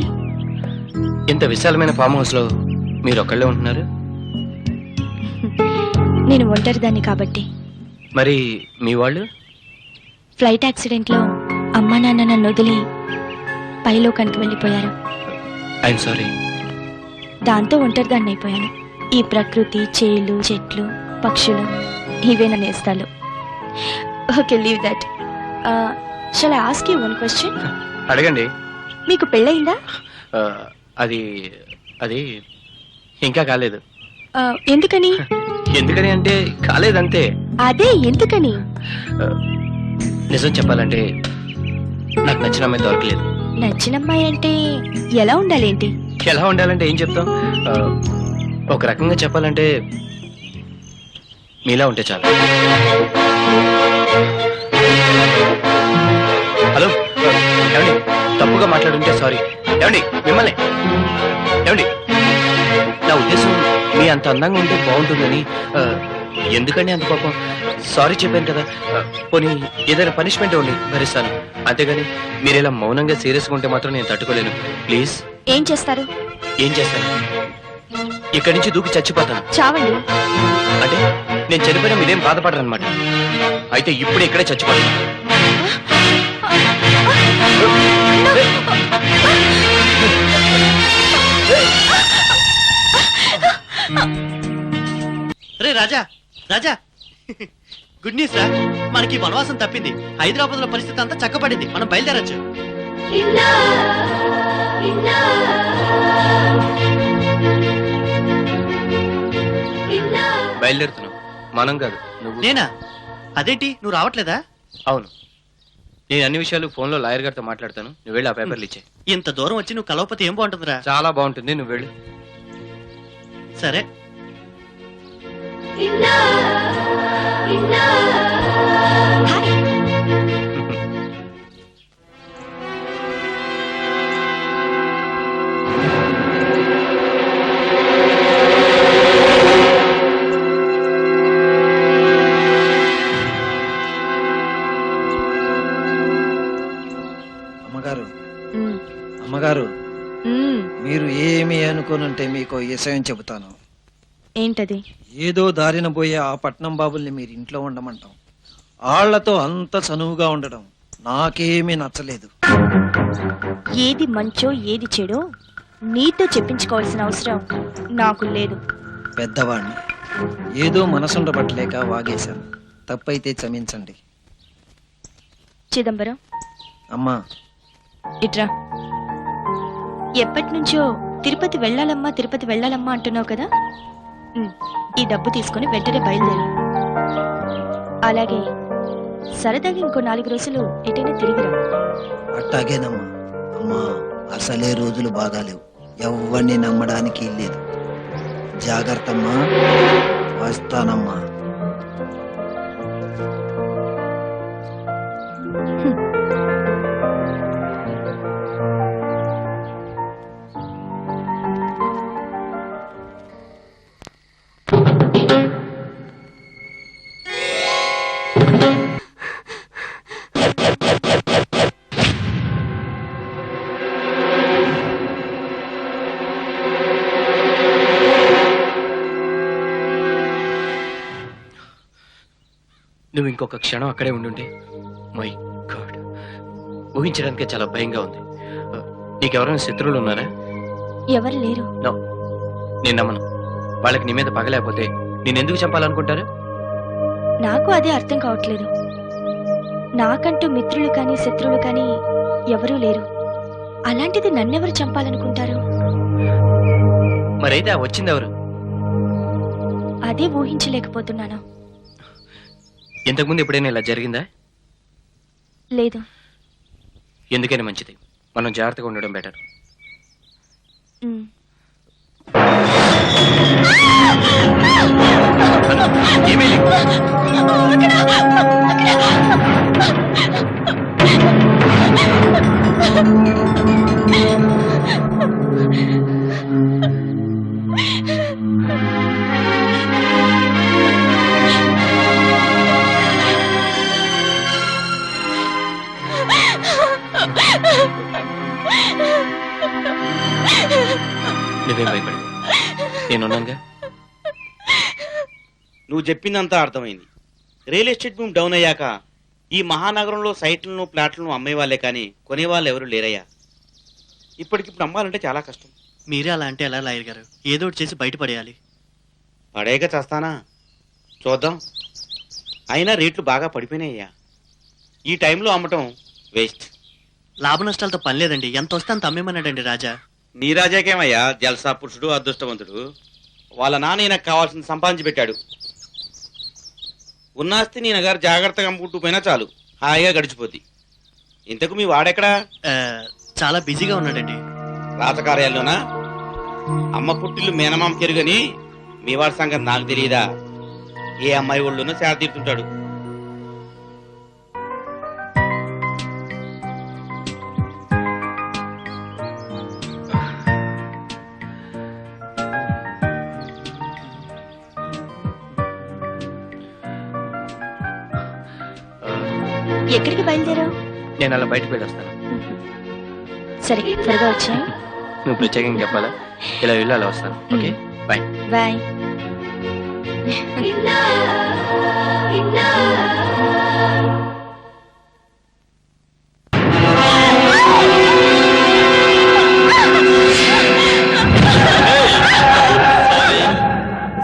ఇంత విశాలమైన ఫామ్ హౌస్ లో మీరు ఒక్కళ్ళే ఉంటున్నారు. నేను ఒంటరిదాన్ని కాబట్టి. మరి మీ వాళ్ళు? ఫ్లైట్ యాక్సిడెంట్ లో అమ్మా నాన్న నన్ను వదిలి పైలోకానికి వెళ్ళిపోయారు. I'm sorry. దాంతో ఒంటరిదాన్ని అయిపోయాను. ఈ ప్రకృతి, చేలు, చెట్లు, పక్షులు ఇవే నా నేస్తాలు. Okay, leave that. Shall I ask you one question? అడగండి. మీకు పెళ్ళయిందా? అది అది ఇంకా కాలేదు. ఎందుకని? ఎందుకని అంటే కాలేదంతే. అదే ఎందుకని? నిజం చెప్పాలంటే నాకు నచ్చిన అమ్మాయి దొరకలేదు. నచ్చిన అమ్మాయి అంటే ఎలా ఉండాలేంటి? ఎలా ఉండాలంటే ఏం చెప్తాం? ఒక రకంగా చెప్పాలంటే మీలా ఉంటే చాలు. హలో, ఏమండి? తప్పుగా మాట్లాడుంటే సారీ. ఏమండి? మిమ్మల్ని ఏమండి? నా ఉద్దేశం మీ అంత అందంగా ఉంటే బాగుంటుందని. ఎందుకండి అంత పాపం? సారీ చెప్పాను కదా. పోనీ ఏదైనా పనిష్మెంట్ ఉండి భరిస్తాను, అంతేగాని మీరు ఇలా మౌనంగా సీరియస్గా ఉంటే మాత్రం నేను తట్టుకోలేను. ప్లీజ్. ఏం చేస్తారు? ఏం చేస్తాను? ఇక్కడి నుంచి దూకి చచ్చిపోతాను. చావండి. అంటే నేను చనిపోయినా మీరేం బాధపడరు అనమాట. అయితే ఇప్పుడే ఇక్కడే చచ్చిపోతాను. రే రాజా, రాజా, గుడ్ న్యూస్ రా. మనకి వనవాసం తప్పింది. హైదరాబాద్ లో పరిస్థితి అంతా చక్కబడింది. మనం బయలుదేరచ్చు. బయలుదేరుతున్నాం. మనం కాదు, నువ్వు. నేనా? అదేంటి, నువ్వు రావట్లేదా? అవును, నేను అన్ని విషయాలు ఫోన్లో లాయర్ గారితో మాట్లాడతాను. నువ్వు వెళ్ళి ఆ పేపర్లు ఇచ్చే. ఇంత దూరం వచ్చి నువ్వు కలవకపోతే ఏం బాగుంటుందిరా? చాలా బాగుంటుంది, నువ్వు వెళ్ళు. సరే. అమ్మగారు, అమ్మగారు, మీరు ఏమి అనుకోనుంటే మీకు విషయం చెబుతాను. ఏంటది? ఏదో దారిన పోయే ఆ పట్నం బాబుల్ని మీరు ఇంట్లో ఉండమంటాం. ఆళ్లతో అంత చనువుగా ఉండడం నాకేమీ నచ్చలేదు. ఏది మంచో ఏది చెడో నీతో చెప్పించుకోవాల్సిన అవసరం నాకు లేదు. పెద్దవాణ్ణి ఏదో మనసుండబట్టలేక వాగేశాను. తప్పైతే క్షమించండి. చిదంబరం, అమ్మా, ఇట్రా. ఎప్పటి నుంచో తిరుపతి వెళ్ళాలమ్మా, తిరుపతి వెళ్ళాలమ్మా అంటున్నావు కదా. ఈ డబ్బు తీసుకుని వెంటనే బయలుదేరు. అలాగే సరదాగా ఇంకో 4 రోజులు ఎటైనా తిరిగిరా. అట్టాగేనమ్మా. అమ్మా, అసలే రోజులు బాగాలేవు. ఎవ్వరిని నమ్మడానికి లేదు. జాగ్రత్తమ్మా. వస్తానమ్మా. నువ్వు ఇంకొక క్షణం అక్కడే ఉండుంటే, మై గాడ్, ఊహించడానికే చాలా భయంగా ఉంది. నీకెవరైనా శత్రువులు ఉన్నారా? ఎవరు లేరు. నో, నేను నమ్మను. వాళ్ళకి నీ మీద పగలేకపోతే నేనెందుకు చంపాలనుకుంటారు? నాకు అదే అర్థం కావట్లేదు. నాకంటూ మిత్రులు కానీ శత్రువులు కానీ ఎవరూ లేరు. అలాంటిది నన్నెవరు చంపాలనుకుంటారు? మరైతే ఆ వచ్చిందెవరు? అదే ఊహించలేకపోతున్నాను. ఇంతకుముందు ఎప్పుడైనా ఇలా జరిగిందా? లేదు. ఎందుకైనా మంచిది, మనం జాగ్రత్తగా ఉండడం బెటర్. ఏమీ లేదు. నువ్వేం భయపడు, నేనున్నాగా. నువ్వు చెప్పిందంతా అర్థమైంది. రియల్ ఎస్టేట్ భూమి డౌన్ అయ్యాక ఈ మహానగరంలో సైట్లను ప్లాట్లను అమ్మేవాళ్లే కానీ కొనేవాళ్ళు ఎవరు లేరయ్యా. ఇప్పటికిప్పుడు అమ్మాలంటే చాలా కష్టం. మీరే అలా అంటే ఎలా లాయర్ గారు? ఏదో ఒకటి చేసి బయటపడేయాలి. పడేయక చేస్తానా? చూద్దాం. అయినా రేట్లు బాగా పడిపోయినాయ్యా. ఈ టైంలో అమ్మటం వేస్ట్. లాభ నష్టాలతో పని లేదండి, ఎంత వస్తే అంత అమ్మేమన్నాడండి రాజా. నీ రాజాకేమయ్యా, జల్సా పురుషుడు, అదృష్టవంతుడు. వాళ్ళ నాన్న ఈయనకు కావాల్సిన సంపాదించి పెట్టాడు. ఉన్నాస్తి నీ గారు జాగ్రత్తగా అమ్ముకుంటూ పోయినా చాలు, హాయిగా గడిచిపోద్ది. ఇంతకు మీ వాడెక్కడా? చాలా బిజీగా ఉన్నాడండి. రాజకార్యాల్లోనా? అమ్మ పుట్టిల్లు మేనమామ కెరుగని మీ వాడి సంగతి నాకు తెలియదా? ఏ అమ్మాయి ఒళ్ళునో సేద తీరుతుంటాడు. ఎక్కడికి బయలుదేరావు? నేను అలా బయటకు వెళ్ళొస్తాను. సరే, త్వరగా వచ్చా. నువ్వు ప్రత్యేకంగా చెప్పాలా? ఇలా వెళ్ళి అలా వస్తాను. Okay, bye. Bye.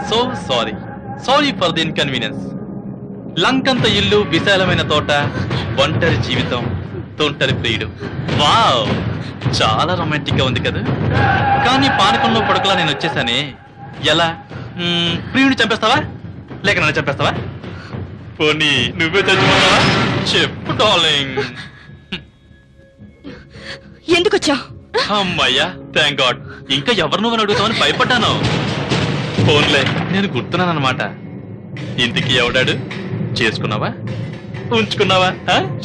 So sorry for the inconvenience. లంకంత ఇల్లు, విశాలమైన తోట, ఒంటరి జీవితం, తొంటరి ప్రియుడు. వావ్, చాలా రొమాంటిక్ గా ఉంది కదా. కానీ పానకంలో పడుకులా నేను వచ్చేసానే. ఎలా? ప్రియుడిని చంపేస్తావా లేక నన్ను చంపేస్తావా? పోనీ నువ్వే చచ్చిపోతావా? చెప్పు డార్లింగ్. ఎందుకు వచ్చావు? అమ్మయ్యా, థ్యాంక్ గాడ్. ఇంకా ఎవరు నువ్వు అడుగుతావని భయపడ్డాను. ఫోన్లే, నేను గుర్తున్నానమాట. ఇంటికి ఎవడాడు? చేసుకున్నావా, ఉంచుకున్నావా?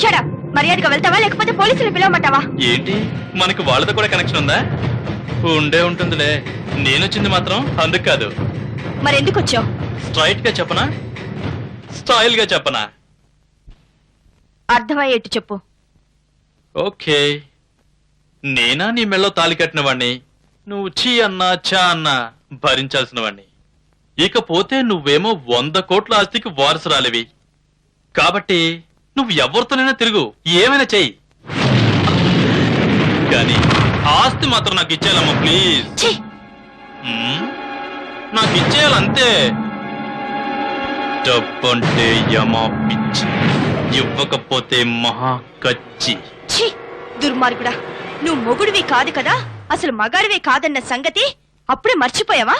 షడప్. మర్యాదగా వెళ్తావా లేకపోతే పోలీసులు పిలవమంటావా? ఏంటి, మనకు వాళ్ళతో కూడా కనెక్షన్ ఉందా? ఉండే ఉంటుందిలే. నేనొచ్చింది మాత్రం అందుకు కాదు. మరెందుకు వచ్చావు? స్ట్రైట్ గా చెప్పనా, స్టైల్ గా చెప్పనా? అర్థమయ్యేట్టు చెప్పు. ఓకే, నేనా నీ మెళ్ళో తాళి కట్టిన వాణ్ణి, నువ్వు చీ అన్నా చా అన్నా భరించాల్సిన వాణ్ణి. ఇకపోతే నువ్వేమో 100 కోట్ల ఆస్తికి వారసురాలివి. కాబట్టి నువ్వు ఎవరితోనైనా తిరుగు, ఏమైనా చెయ్యి. కానీ ఆస్తి మాత్రం నాకు ఇచ్చేయాలమ్మా, ప్లీజ్. నాకు ఇచ్చేయాలంతే. డబ్బంటే యమా పిచ్చి, ఇవ్వకపోతే మహా కచ్చి. దుర్మార్గుడా, నువ్వు మొగుడివి కాదు కదా, అసలు మగాడివే కాదన్న సంగతి అప్పుడే మర్చిపోయావా?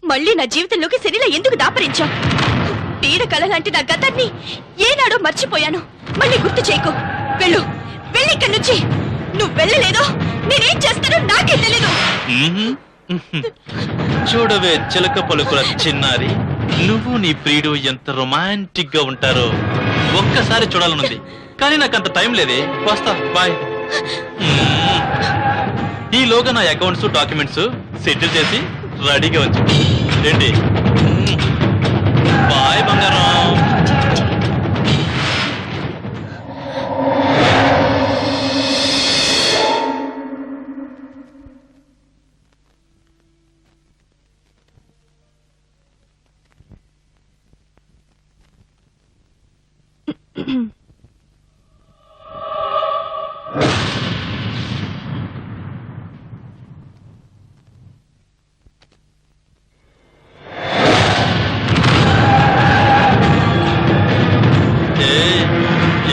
మళ్ళీ నా జీవితంలోకి శరీర ఎందుకు దాపరించావు? పీడ కలలాంటి నా గతాన్ని ఏనాడో మర్చిపోయాను. మళ్ళీ గుర్తు చేయకు. వెళ్ళు, వెళ్ళి ఇక్కడి నుంచి. నువ్వు వెళ్ళలేదో నేనేం చేస్తానో నాకే తెలీదు. చూడవే చిలక పలుకుల చిన్నారి, నువ్వు నీ ప్రియుడు ఎంత రొమాంటిక్ గా ఉంటారో ఒక్కసారి చూడాలనుంది. కానీ నాకు అంత టైం లేదే. వస్తా, బాయ్. ఈలోగా నా అకౌంట్స్, డాక్యుమెంట్స్ సెటిల్ చేసి రెడీగా ఉంచు. ఏంటి? బాయ్ బంగారం.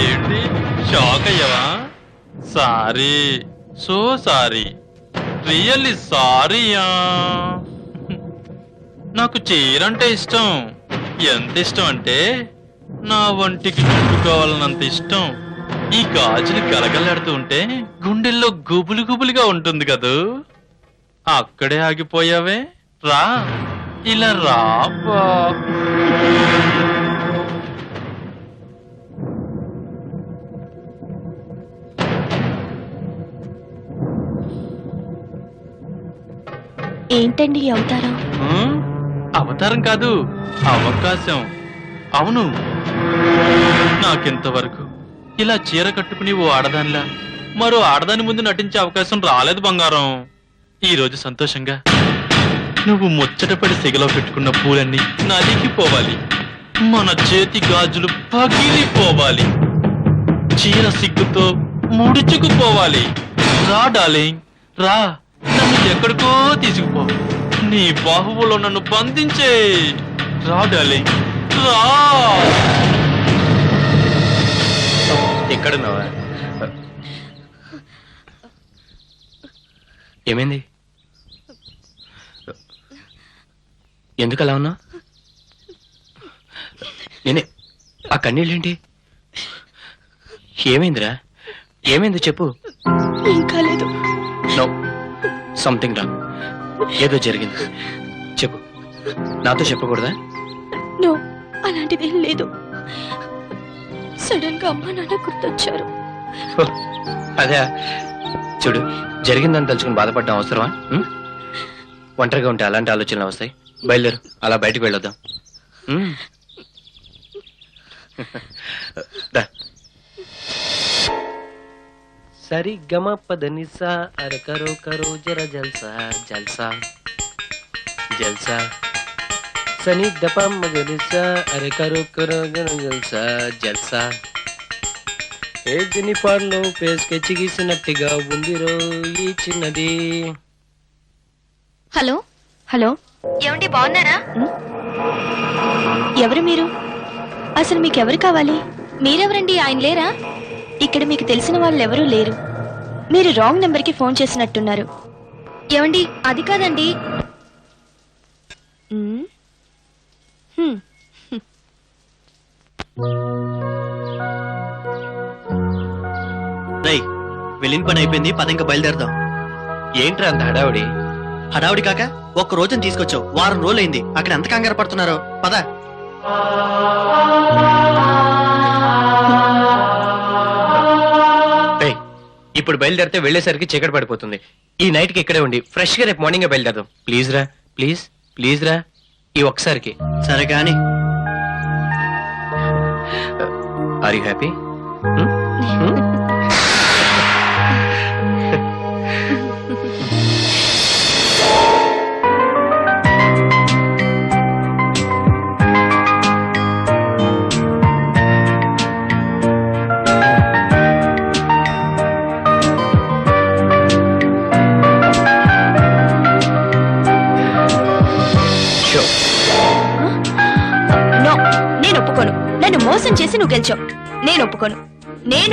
ఏంటి, షాక్ అయ్యావా? సారీ, సో సారీ, రియల్లీ సారీయా. నాకు చీరంటే ఇష్టం. ఎంత ఇష్టం అంటే నా వంటికి చుట్టుకోవాలన్నంత ఇష్టం. ఈ గాజులు గలగలాడుతూ ఉంటే గుండెల్లో గుబులు గుబులుగా ఉంటుంది కదూ. అక్కడే ఆగిపోయావే, రా, ఇలా రా. ఏంటండి ఈ అవతారం? అవతారం కాదు, అవకాశం. అవును, నాకింతవరకు ఇలా చీర కట్టుకుని ఓ ఆడదానిలా మరో ఆడదాని ముందు నటించే అవకాశం రాలేదు బంగారం. ఈ రోజు సంతోషంగా నువ్వు ముచ్చటపడి సిగలో పెట్టుకున్న పూలన్నీ నలిగిపోవాలి, మన చేతి గాజులు పగిలిపోవాలి, చీర సిగ్గుతో ముడుచుకుపోవాలి. రా డార్లింగ్, రా, నన్ను ఎక్కడికో తీసుకుపో, నీ బాహువులో నన్ను బంధించే. రా డార్లింగ్, రా. ఎక్కడున్నావా? ఏమైంది? ఎందుకు అలా ఉన్నా? నేనే. ఆ కన్నీళ్ళేంటి? ఏమైందిరా? ఏమైంది చెప్పు. ఏం కాలేదు. No, something wrong. ఏదో జరిగింది, చెప్పు. నాతో చెప్పకూడదా? నో, అలాంటిదేం లేదు. సడన్ గా అమ్మా నాన్న గుర్తొచ్చారు. హో, అదే. చూడు, జరిగిందని తలుచుకుని బాధపడడం అవసరమా? ఒంటరిగా ఉంటే అలాంటి ఆలోచనలు వస్తాయి. బయలుదేరు, అలా బయటకు వెళ్ళొద్దాం. దా. సరి గమ పదనిసా అర కరో కరో జర జల్సా జల్సా జల్సా సని దప మగనిసా అర కరో కరో జర జల్సా జల్సా. ఏ జనిఫార్లో పేస్కెచ్చి గీసినట్టుగా ఉందిరో ఈ చిన్నది. హలో హలో, ఏమండి బాగున్నారా? ఎవరు మీరు? అసలు మీకెవరు కావాలి? మీరెవరండి? ఆయన లేరా? ఇక్కడ మీకు తెలిసిన వాళ్ళు ఎవరూ లేరు. మీరు రాంగ్ నెంబర్కి ఫోన్ చేసినట్టున్నారు. ఏమండి, అది కాదండి. రై, వెళ్ళిన పని అయిపోయింది, పద ఇంకా బయలుదేరదాం. ఏంట్రా అంత హడావుడి? హడావుడి కాక ఒక్క రోజుని తీసుకొచ్చావు, వారం రోజులైంది. అక్కడ ఎంత కంగారు పడుతున్నారో. పద. ఇప్పుడు బయలుదేరితే వెళ్ళేసరికి చీకటి పడిపోతుంది. ఈ నైట్ కి ఇక్కడే ఉండి ఫ్రెష్ గా రేపు మార్నింగ్ బయలుదేరదాం. ప్లీజ్ రా, ప్లీజ్ ప్లీజ్ రా, ఈ ఒక్కసారికి. సరే కానీ. Are you happy? నన్ను మోసం చేసి నువ్వు గెలిచావు. నేను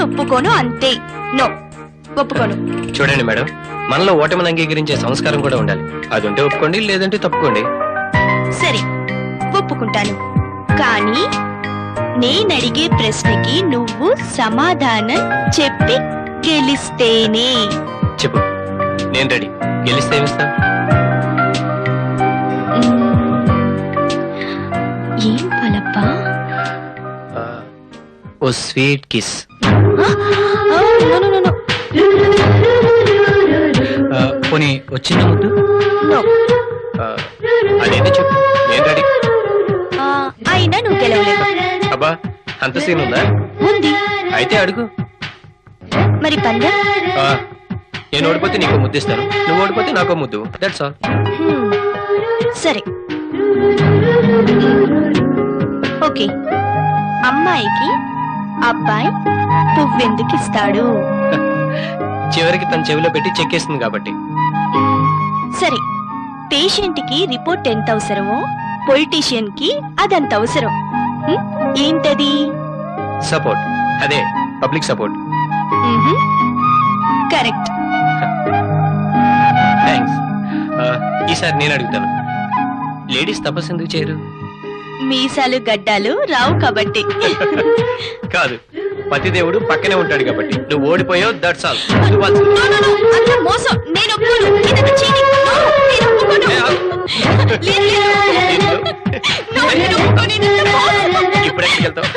ఒప్పుకోను అంతే. నో, ఒప్పుకోను. చూడండి మేడం, మనలో ఓటమిని అంగీకరించే సంస్కారం కూడా ఉండాలి. అది ఉంటే ఒప్పుకోండి, లేదంటే తప్పుకోండి. సరే, ఒప్పుకుంటాను. కానీ నేనడిగే ప్రశ్నకి నువ్వు సమాధానం చెప్పి గెలిస్తేనే. చెప్పు, నేను రెడీ. గెలిస్తే ఏమిస్తా? ఏం పలప్పా? ఓ స్వీట్ కిస్. పోనీ వచ్చిన ముద్దు? అదేంటి చెప్పు, నేను రెడీ. అయినా నువ్వు గెలవలేదు. అబ్బా, అంత సీన్ ఉందా? ఉంది. అయితే అడుగు. మరి పందెం? నేను ఓడిపోతే నీకు ముద్దిస్తాను, నువ్వు ఓడిపోతే నాకో ముద్దు. That's all. సరే, ఓకే. అమ్మాయికి అబ్బాయి పువ్వెందుకు ఇస్తాడు? చివరికి తన చెవిలో పెట్టి చెక్కేస్తుంది కాబట్టి. సరే, పేషెంట్ కి రిపోర్ట్ ఎంత అవసరమో పొలిటీషియన్ కి అదంత అవసరం. ఏంటది? సపోర్ట్. అదే పబ్లిక్ సపోర్ట్. కరెక్ట్. థ్యాంక్స్. ఈసారి నేను అడుగుతాను, లేడీస్ తపస్సు ఎందుకు చేయరు? మీసాలు గడ్డాలు రావు కాబట్టి. కాదు, పతిదేవుడు పక్కనే ఉంటాడు కాబట్టి. నువ్వు ఓడిపోయావు, దట్స్ ఆల్. మోసం. నేను ఒప్పుకోను. ఇదంతా cheating. No, నేను ఒప్పుకోను. లేదు, లేదు. No, నేను ఒప్పుకోను. ఇదంతా మోసం. ఇప్పుడు ఎక్కడికి వెళ్తావు?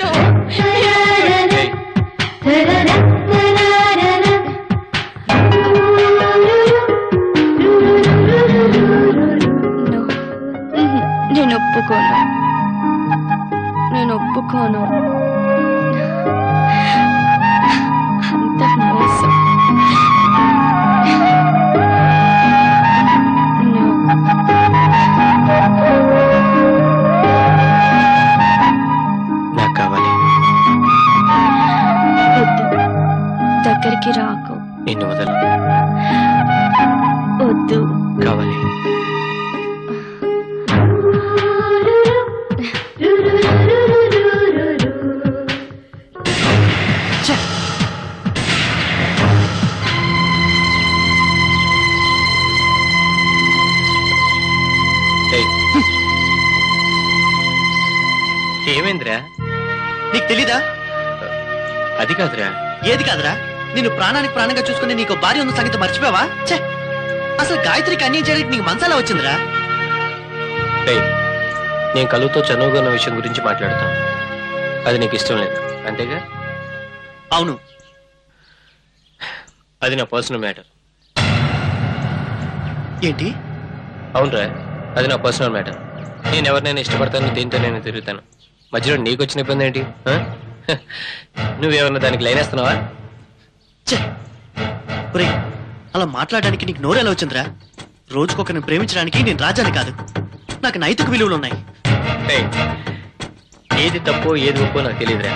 No. నేను ఒప్పుకోను. అంత మోసం. No. దగ్గరికి రాకు. నిన్ను వదలు. వద్దు. కావాలి. ఏయ్. ఏమైందిరా? నీకు తెలీదా? అది కాదురా. ఏది కాదురా? నిన్ను ప్రాణానికి ప్రాణంగా చూసుకుని నీకు భార్య ఉన్న సంగతి మర్చిపోవా? ఛే, అసలు గాయత్రికి అన్యాయం చేయడానికి నీకు మనసాలా వచ్చిందిరా? ఏయ్, నేను కలుతో చనువుగా ఉన్న విషయం గురించి మాట్లాడతాను. అది నీకు ఇష్టం లేదు అంతేగా? అవును. అది నా పర్సనల్ మ్యాటర్. ఏంటి? అవునరా, అది నా పర్సనల్ మ్యాటర్. నేను ఎవరినైనా ఇష్టపడతాను, దీంతో నేను తిరుగుతాను. మధ్యలో నీకు వచ్చిన ఇబ్బంది ఏంటి? నువ్వేమన్నా దానికి లైన్ వేస్తున్నావా? ఛే, ఒరేయ్, అలా మాట్లాడడానికి నీకు నోరెలా వచ్చిందిరా? రోజుకొకరిని ప్రేమించడానికి నేను రాజాని కాదు, నాకు నైతిక విలువలు ఉన్నాయి. ఏయ్, ఏది తప్పో ఏది ఒప్పో నాకు తెలియదురా.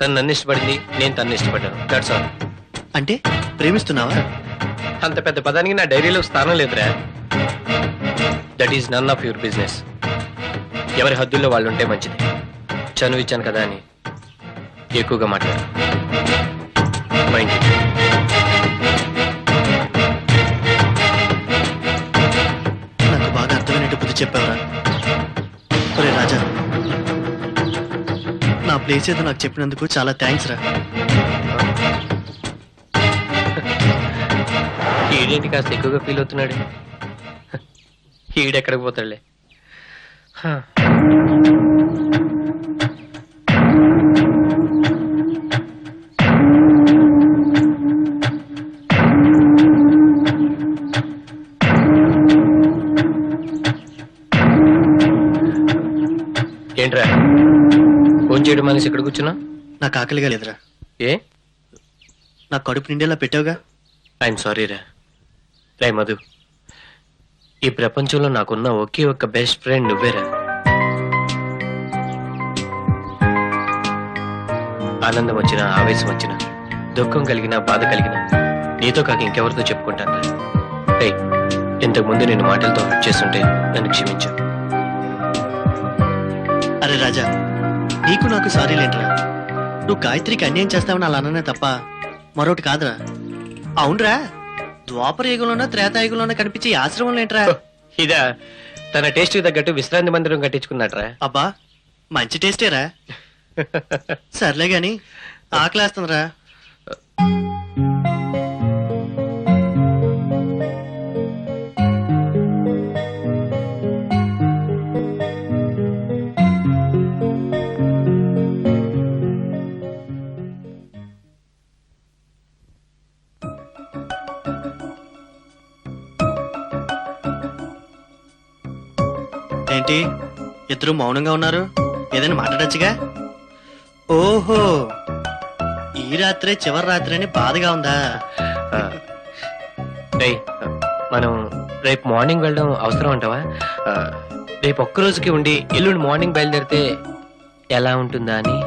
తను నన్ను ఇష్టపడింది, నేను తన్ను ఇష్టపడ్డాను. That's all. అంటే ప్రేమిస్తున్నావా? అంత పెద్ద పదానికి నా డైరీలో స్థానం లేదురా. That is none of your business. ఎవరి హద్దుల్లో వాళ్ళు ఉంటే మంచిది. చనువు ఇచ్చాను కదా అని ఎక్కువగా మాట్లాడు. మైండ్. నాకు బాగా అర్థమైనట్టు బుద్ధి చెప్పావురా. ఒరే రాజా, నా ప్లేస్ ఏదో నాకు చెప్పినందుకు చాలా థ్యాంక్స్ రా. ఈడేంటి కాస్త ఎక్కువగా ఫీల్ అవుతున్నాడు? ఈడెక్కడికి పోతాడులే. ఏంట్రా ఫోన్ చేయడం మనిషి ఇక్కడ కూర్చున్నా? నాకు ఆకలిగా లేదురా. ఏ? నా కడుపు నిండేలా పెట్టావుగా. ఐఎమ్ సారీ రా. రే మధు, ఈ ప్రపంచంలో నాకున్న ఒకే ఒక్క బెస్ట్ ఫ్రెండ్ నువ్వేరా. ఆనందం వచ్చినా, ఆవేశం వచ్చినా, దుఃఖం కలిగినా, బాధ కలిగినా నీతో కాక ఇంకెవరితో చెప్పుకుంటాను. రే, ఇంతకు ముందు నేను మాటలతో హర్ట్ చేస్తుంటే నన్ను క్షమించు. అరే రాజా, నీకు నాకు సారీ లేంట్రా. నువ్వు గాయత్రికి అన్యాయం చేస్తావని అలా అన్ననే తప్ప మరొకటి కాదురా. అవునరా, ద్వాపర యుగంలోనో త్రేతాయుగంలోనో కనిపించే ఈ ఆశ్రమం ఏంట్రా? ఇదా, తన టేస్ట్ తగ్గట్టు విశ్రాంతి మందిరం కట్టించుకున్నట్రా. అబ్బా, మంచి టేస్టేరా. సర్లే గాని ఆకలేస్తుందిరా. ఏంటి ఇద్దరు మౌనంగా ఉన్నారు? ఏదైనా మాట్లాడచ్చుగా. ఓహో, ఈ రాత్రే చివరి రాత్రి అని బాధగా ఉందా? రేయ్, మనం రేపు మార్నింగ్ వెళ్ళడం అవసరం అంటావా? రేపు ఒక్క రోజుకి ఉండి ఎల్లుండి మార్నింగ్ బయలుదేరితే ఎలా ఉంటుందా అని.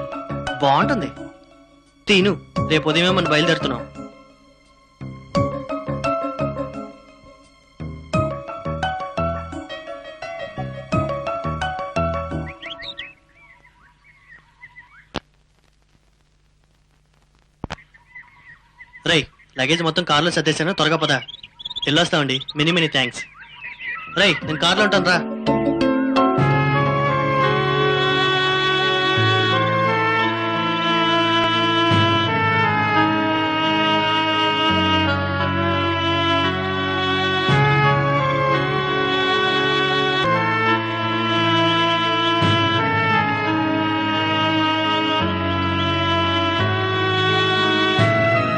బాగుంటుంది. తీను, రేపు ఉదయమే మనం బయలుదేరుతున్నాం. రై, లగేజ్ మొత్తం కార్లో సర్దేశాను, త్వరగా పదా. వెళ్ళొస్తామండి. Many many thanks. రై, నేను కార్లో ఉంటాను రా.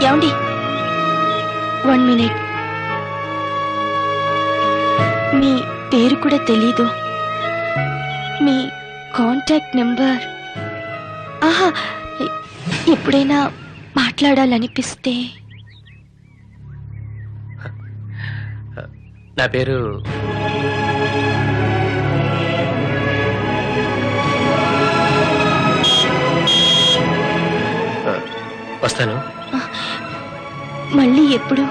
ఏమండి, 1 minute. మీ పేరు కూడా తెలీదు, మీ కాంటాక్ట్ నెంబర్. ఆహా, ఎప్పుడైనా మాట్లాడాలనిపిస్తే. నా పేరు వస్తాను. మళ్ళీ ఎప్పుడు?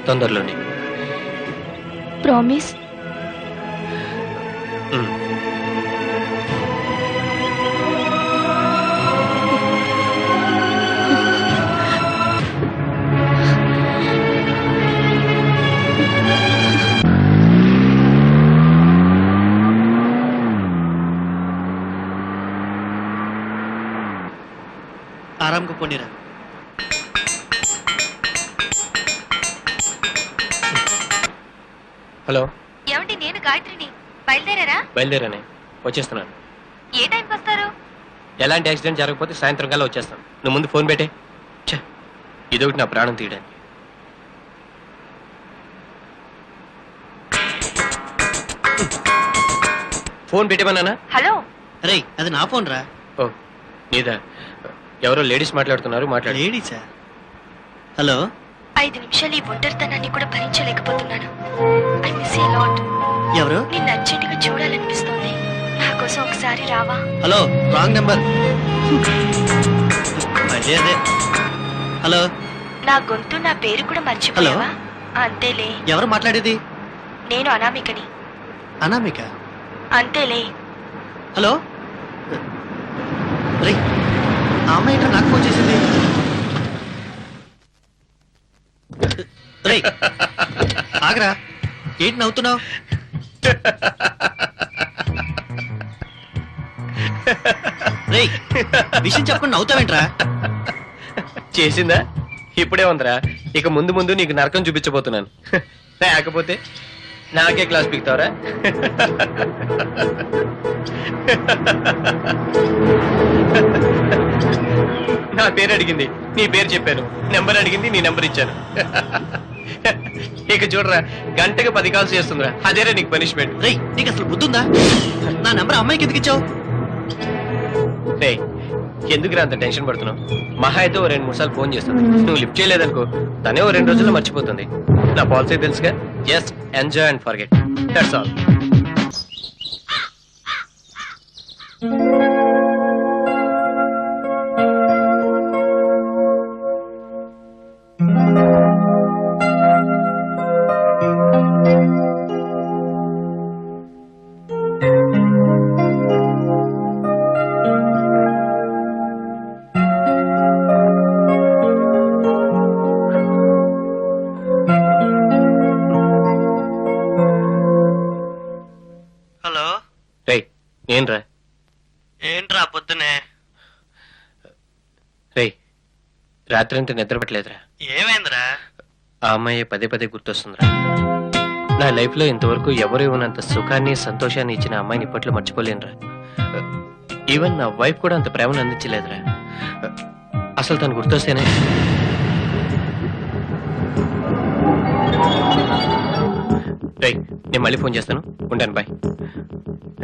తొందరలోనే. ప్రామిస్? ఉమ్. ఆరాంగా పోనీరా. హలో, ఏమండి, నేను గాయత్రిని. బయలుదేరారా? బయలుదేరానే, వచ్చేస్తున్నాను. ఏ టైంకి వస్తారు? ఎలాంటి యాక్సిడెంట్ జరగకపోతే సాయంత్రం కల్లా వచ్చేస్తాను. నువ్వు ముందు ఫోన్ పెట్టే. ఛే, ఇదొకటి నా ప్రాణం తీయడానికి. ఫోన్ పెట్టేమన్నానా? హలో. రేయ్, అది నా ఫోన్ రా. ఓ, నీదా? ఎవరో లేడీస్ మాట్లాడుతున్నారు, మాట్లాడు. లేడీసా? హలో. 5 నిమిషాలు ఈ ఒంటరితనాన్ని కూడా భరించలేకపోతున్నాను. I miss you lot. ఎవరు? నిన్ను అర్జెంటుగా చూడాలనిపిస్తోంది. నా కోసం ఒకసారి రావా? Hello, wrong number. అదే అదే. హలో. నా గొంతు, నా పేరు కూడా మర్చిపోయావా? అంతేలే. ఎవరు మాట్లాడేది? నేను అనామికని. అనామిక? అంతేలే. హలో. రేయ్, ఆ అమ్మాయి ఏంటో నాకు ఫోన్ చేసింది. రేయ్, ఆగరా. ఏంటి నవ్వుతున్నావు? రేయ్, విషయం చెప్పకుండా నవ్వుతావేంట్రా? చేసిందా? ఇప్పుడే ఉందిరా. ఇక ముందు ముందు నీకు నరకం చూపించబోతున్నాను. లేకపోతే నాకే క్లాస్ పీకుతావరా? నా పేరు అడిగింది, నీ పేరు చెప్పాను. నెంబర్ అడిగింది, నీ నెంబర్ ఇచ్చాను. ఇక చూడరా, గంటకు 10 కాల్స్ చేస్తుందిరా. అదేరా నీకు పనిష్మెంట్. రేయ్, నీకు అసలు బుద్ధుందా? నా నెంబర్ అమ్మాయికి ఎందుకు ఇచ్చావు? రేయ్, ఎందుకురా అంత టెన్షన్ పడుతున్నావు? మహా అయితే 2-3 సార్లు ఫోన్ చేస్తుంది. నువ్వు లిఫ్ట్ చేయలేదనుకో, తనే 2 రోజుల్లో మర్చిపోతుంది. నా పాలసీ తెలుసుగా, just enjoy and forget, that's all. Hello. రేయ్, ఏంట్రా? ఏంట్రా పొద్దునే? రేయ్, రాత్రంతా నిద్ర పట్టలేదురా. ఏమైందిరా? ఆ అమ్మాయి పదే పదే గుర్తొస్తుందిరా. నా లైఫ్ లో ఇంతవరకు ఎవరు ఇవ్వనంత సుఖాన్ని సంతోషాన్ని ఇచ్చిన అమ్మాయిని ఇప్పట్లో మర్చిపోలేనురా. ఈవెన్ నా వైఫ్ కూడా అంత ప్రేమను అందించలేదురా. అసలు తను గుర్తొస్తేనే రేయ్, నేను మళ్ళీ ఫోన్ చేస్తాను, ఉంటాను, బాయ్.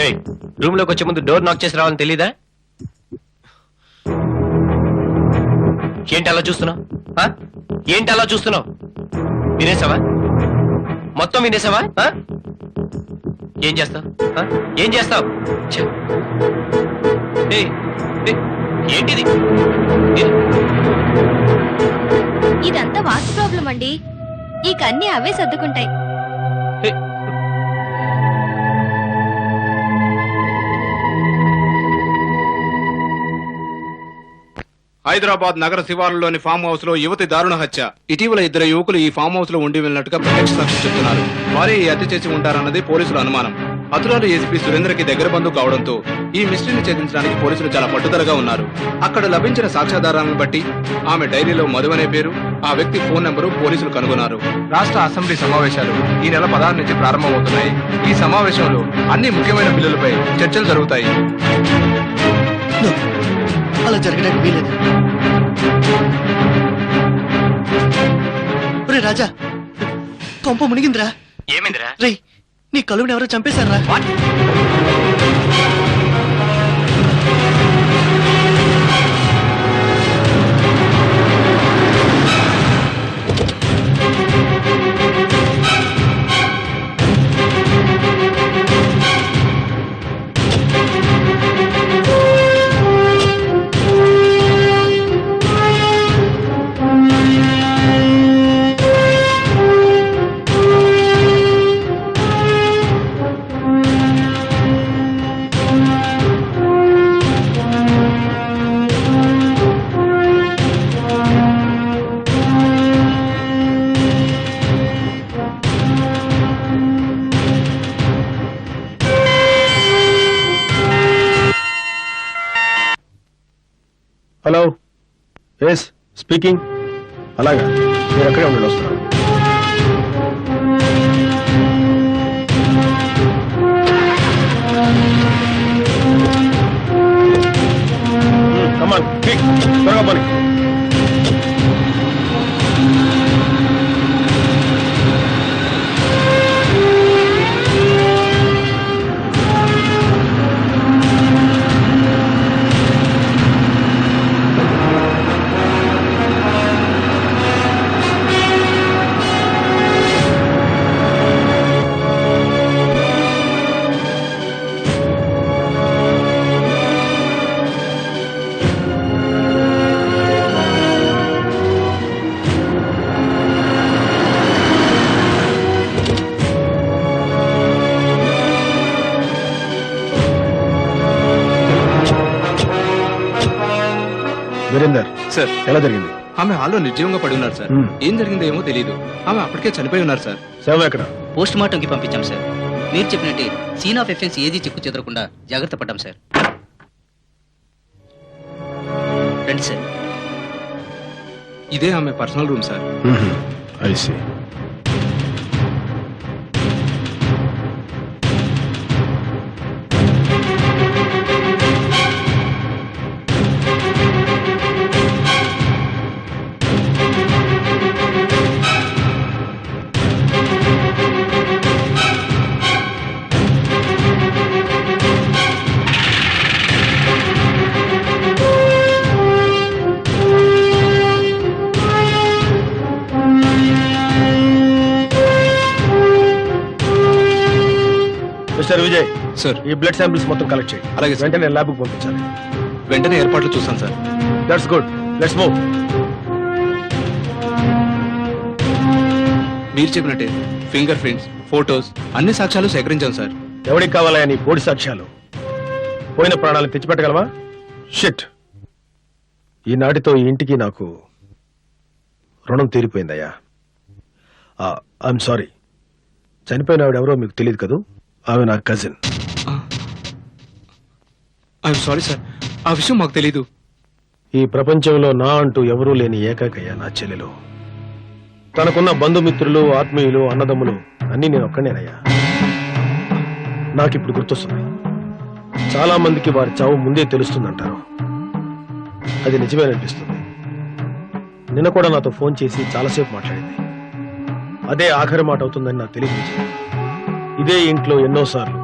రేయ్, రూమ్ లోకి వచ్చే ముందు డోర్ నాక్ చేసి రావాలని తెలీదా? ఏంటి అలా చూస్తున్నావు? ఏంటి అలా చూస్తున్నావు? వినేసావా? మొత్తం వినేసావా? ఏం చేస్తావు? ఏం చేస్తావు? ఏంటిది? ఇదంతా వాస్తు ప్రాబ్లం అండి. ఈ కన్నీ అవే సర్దుకుంటాయి. హైదరాబాద్ నగర శివారులోని ఫామ్ హౌస్ లో యువతి దారుణ హత్య. ఇటీవల 2 యువకులు ఈ ఫామ్ హౌస్ లో ఉండి వెళ్ళినట్టుగా ప్రత్యక్ష సాక్షులు చెప్తున్నారు. వారే ఈ హత్య చేసి ఉంటారన్నది పోలీసుల అనుమానం. హతురాలు ఎస్పీ సురేంద్రకి దగ్గర బంధువు కావడంతో ఈ మిస్టరీని ఛేదించడానికి పోలీసులు చాలా పట్టుదలగా ఉన్నారు. అక్కడ లభించిన సాక్ష్యాధారాలను బట్టి ఆమె డైరీలో మధు అనే పేరు, ఆ వ్యక్తి ఫోన్ నెంబరు పోలీసులు కనుగొన్నారు. రాష్ట్ర అసెంబ్లీ సమావేశాలు ఈ నెల 16 నుంచి ప్రారంభమవుతున్నాయి. ఈ సమావేశంలో అన్ని ముఖ్యమైన బిల్లులపై చర్చలు జరుగుతాయి. అలా జరగడానికి వీలేదు. ఒరే రాజా, కొంప మునిగిందిరా. ఏమైందిరా? రేయ్, నీ కలువుని ఎవరో చంపేశారా? Hello yes speaking. అలాగా, మీరు అక్కడే ఉండండి, వస్తున్నాను. కమాన్ క్విక్, త్వరగా పని. వీరేందర్ సార్, ఎలా జరిగింది? ఆమె హాల్లో నిర్జీవంగా పడి ఉన్నారు సార్. మ్మ్. ఏం జరిగిందో ఏమో తెలియదు. ఆమె అప్పటికే చనిపోయి ఉన్నారు సార్. శవం ఎక్కడ? పోస్ట్ మార్టం కి పంపించాం సార్. మీరు చెప్పినట్టే సీన్ ఆఫ్ ఎఫెక్ట్స్ ఏది చెక్కు చెదరకుండా జాగ్రత్త పడ్డాం సార్. రండి సార్. ఇదే ఆమె personal room sir. I see. Mister Vijay sir, ఈ బ్లడ్ శాంపిల్స్ మొత్తం కలెక్ట్ చేయి. అలాగే సార్. వెంటనే ల్యాబ్కి పంపించాలి. వెంటనే ఏర్పాట్లు చూస్తాను sir. That's good, let's move. మీరు చెప్పినట్టే ఫింగర్ ప్రింట్స్, ఫోటోస్ అన్ని సాక్ష్యాలు సేకరించాం సార్. ఎవరికి కావాలా నీ పోడి సాక్ష్యాలు? పోయిన ప్రాణాలను తెచ్చిపెట్టగలవా? షిట్. ఈనాటితో ఈ ఇంటికి నాకు రుణం తీరిపోయిందయ్యా. I'm sorry. చనిపోయిన ఆవిడెవరో మీకు తెలియదు కదూ? ఆమె నా కజిన్. ఐఎమ్ సారీ సార్, ఆ విషయం మాకు తెలీదు. ఈ ప్రపంచంలో నా అంటూ ఎవరూ లేని ఏకైకయ్య నా చెల్లెలు. తనకున్న బంధుమిత్రులు, ఆత్మీయులు, అన్నదమ్ములు అన్నీ నేను ఒక్కనేనయ్యా. నాకిప్పుడు గుర్తొస్తున్నాయి. చాలా మందికి వారి చావు ముందే తెలుస్తుందంటారు. అది నిజమేననిపిస్తుంది. నిన్న కూడా నాతో ఫోన్ చేసి చాలాసేపు మాట్లాడింది. అదే ఆఖరి మాట అవుతుందని నాకు తెలియదు. ఇదే ఇంట్లో ఎన్నోసార్లు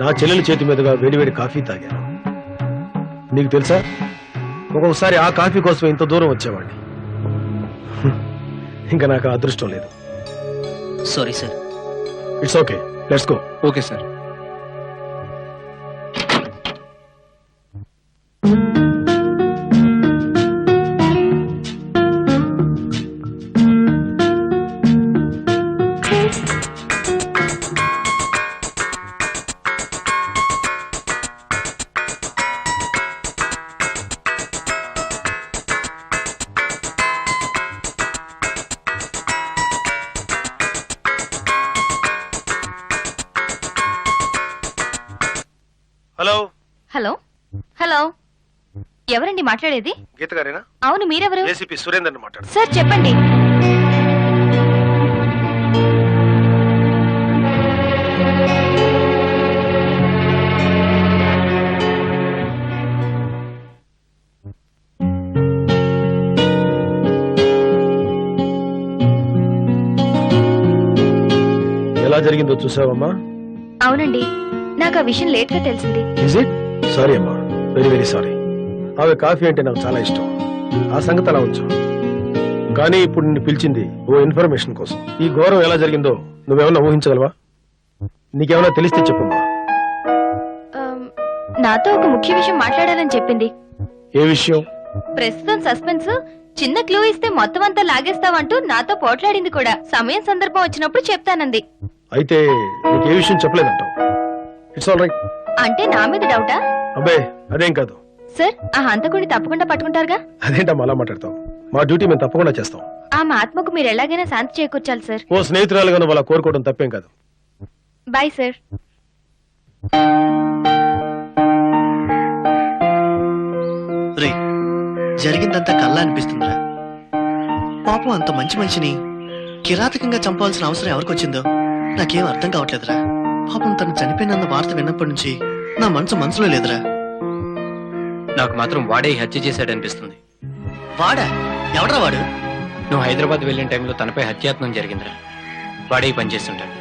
నా చెల్లెలి చేతి మీదుగా వేడివేడి కాఫీ తాగాను. నీకు తెలుసా, ఒక్కొక్కసారి ఆ కాఫీ కోసం ఇంత దూరం వచ్చేవాడిని. ఇంకా నాకు ఆ అదృష్టం లేదు. Sorry sir. It's okay, let's go. Okay sir. Hello hello hello, ఎవరండి మాట్లాడేది? గీత గారేనా? అవును, మీరెవరు? ఏసీపీ సురేందర్ని మాట్లాడు. సార్ చెప్పండి. ఎలా జరిగిందో చూసావమ్మా? అవునండి, నాకు ఆ విషయం లేట్ గా తెలిసింది. Is it? సారీ అమ్మా, వెరీ వెరీ సారీ. ఆమె కాఫీ అంటే నాకు చాలా ఇష్టం. ఆ సంగతి అలా ఉంచు. కానీ ఇప్పుడు నిన్ను పిలిచింది ఓ ఇన్ఫర్మేషన్ కోసం. ఈ ఘోరం ఎలా జరిగిందో నువ్వేమన్నా ఊహించగలవా? నీకేమన్నా తెలిస్తే చెప్పమ్మా. నాతో ఒక ముఖ్య విషయం మాట్లాడాలని చెప్పింది. ఏ విషయం? ప్రస్తుతం సస్పెన్స్. చిన్న క్లూ ఇస్తే మొత్తం అంతా లాగేస్తావంటూ నాతో పోట్లాడింది కూడా. సమయం సందర్భం వచ్చినప్పుడు చెప్తానంది. అయితే నీకు ఏ విషయం చెప్పలేదంటావు? It's all right. అంటే నా మీద డౌటా? అబ్బే అదేం కాదు. సార్, ఆ హంతకుడిని తప్పకుండా పట్టుకుంటారుగా? అదేంటమ్మా అలా మాట్లాడతావు? మా డ్యూటీ మేము తప్పకుండా చేస్తాం. ఆమె ఆత్మకు మీరు ఎలాగైనా శాంతి చేకూర్చాలి సార్. ఓ స్నేహితురాలుగా నువ్వు అలా కోరుకోవడం తప్పేం కాదు. Bye sir. రే జరిగిందంతా కల్లా అనిపిస్తుందిరా. పాపం అంత మంచి మనిషిని కిరాతకంగా చంపాల్సిన అవసరం ఎవరికొచ్చిందో నాకేం అర్థం కావట్లేదురా. పాపం తను చనిపోయినంత వార్త విన్నప్పటి నుంచి నా మనసులో లేదురా. నాకు మాత్రం వాడే ఈ హత్య చేశాడనిపిస్తుంది. వాడా? ఎవడ్రా వాడు? నువ్వు హైదరాబాద్ వెళ్ళిన టైంలో తనపై హత్యాయత్నం జరిగిందిరా. వాడే ఈ పని చేస్తుంటాడు.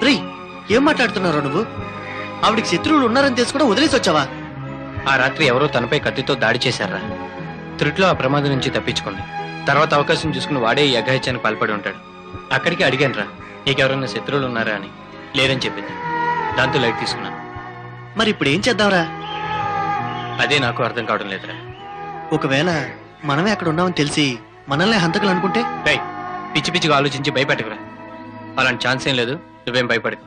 రే, ఏం మాట్లాడుతున్నారో నువ్వు? ఆవిడికి శత్రువులు ఉన్నారని తెలిసి కూడా వదిలేసి వచ్చావా? ఆ రాత్రి ఎవరో తనపై కత్తితో దాడి చేశారా. త్రుట్లో ఆ ప్రమాదం నుంచి తప్పించుకుంది. తర్వాత అవకాశం చూసుకుని వాడే ఈ అఘాయిత్యానికి పాల్పడి ఉంటాడు. అక్కడికి అడిగాను రా, నీకెవరన్నా శత్రువులు ఉన్నారా అని. లేదని చెప్పింది. దాంతో లైట్ తీసుకున్నాను. మరి ఇప్పుడు ఏం చేద్దాంరా? అదే నాకు అర్థం కావడం లేదురా. ఒకవేళ మనమే అక్కడ ఉన్నామని తెలిసి మనల్ని హంతకులు అనుకుంటే? రై, పిచ్చి పిచ్చిగా ఆలోచించి భయపెట్టకురా. అలాంటి ఛాన్స్ ఏం లేదు. నువ్వేం భయపడకు.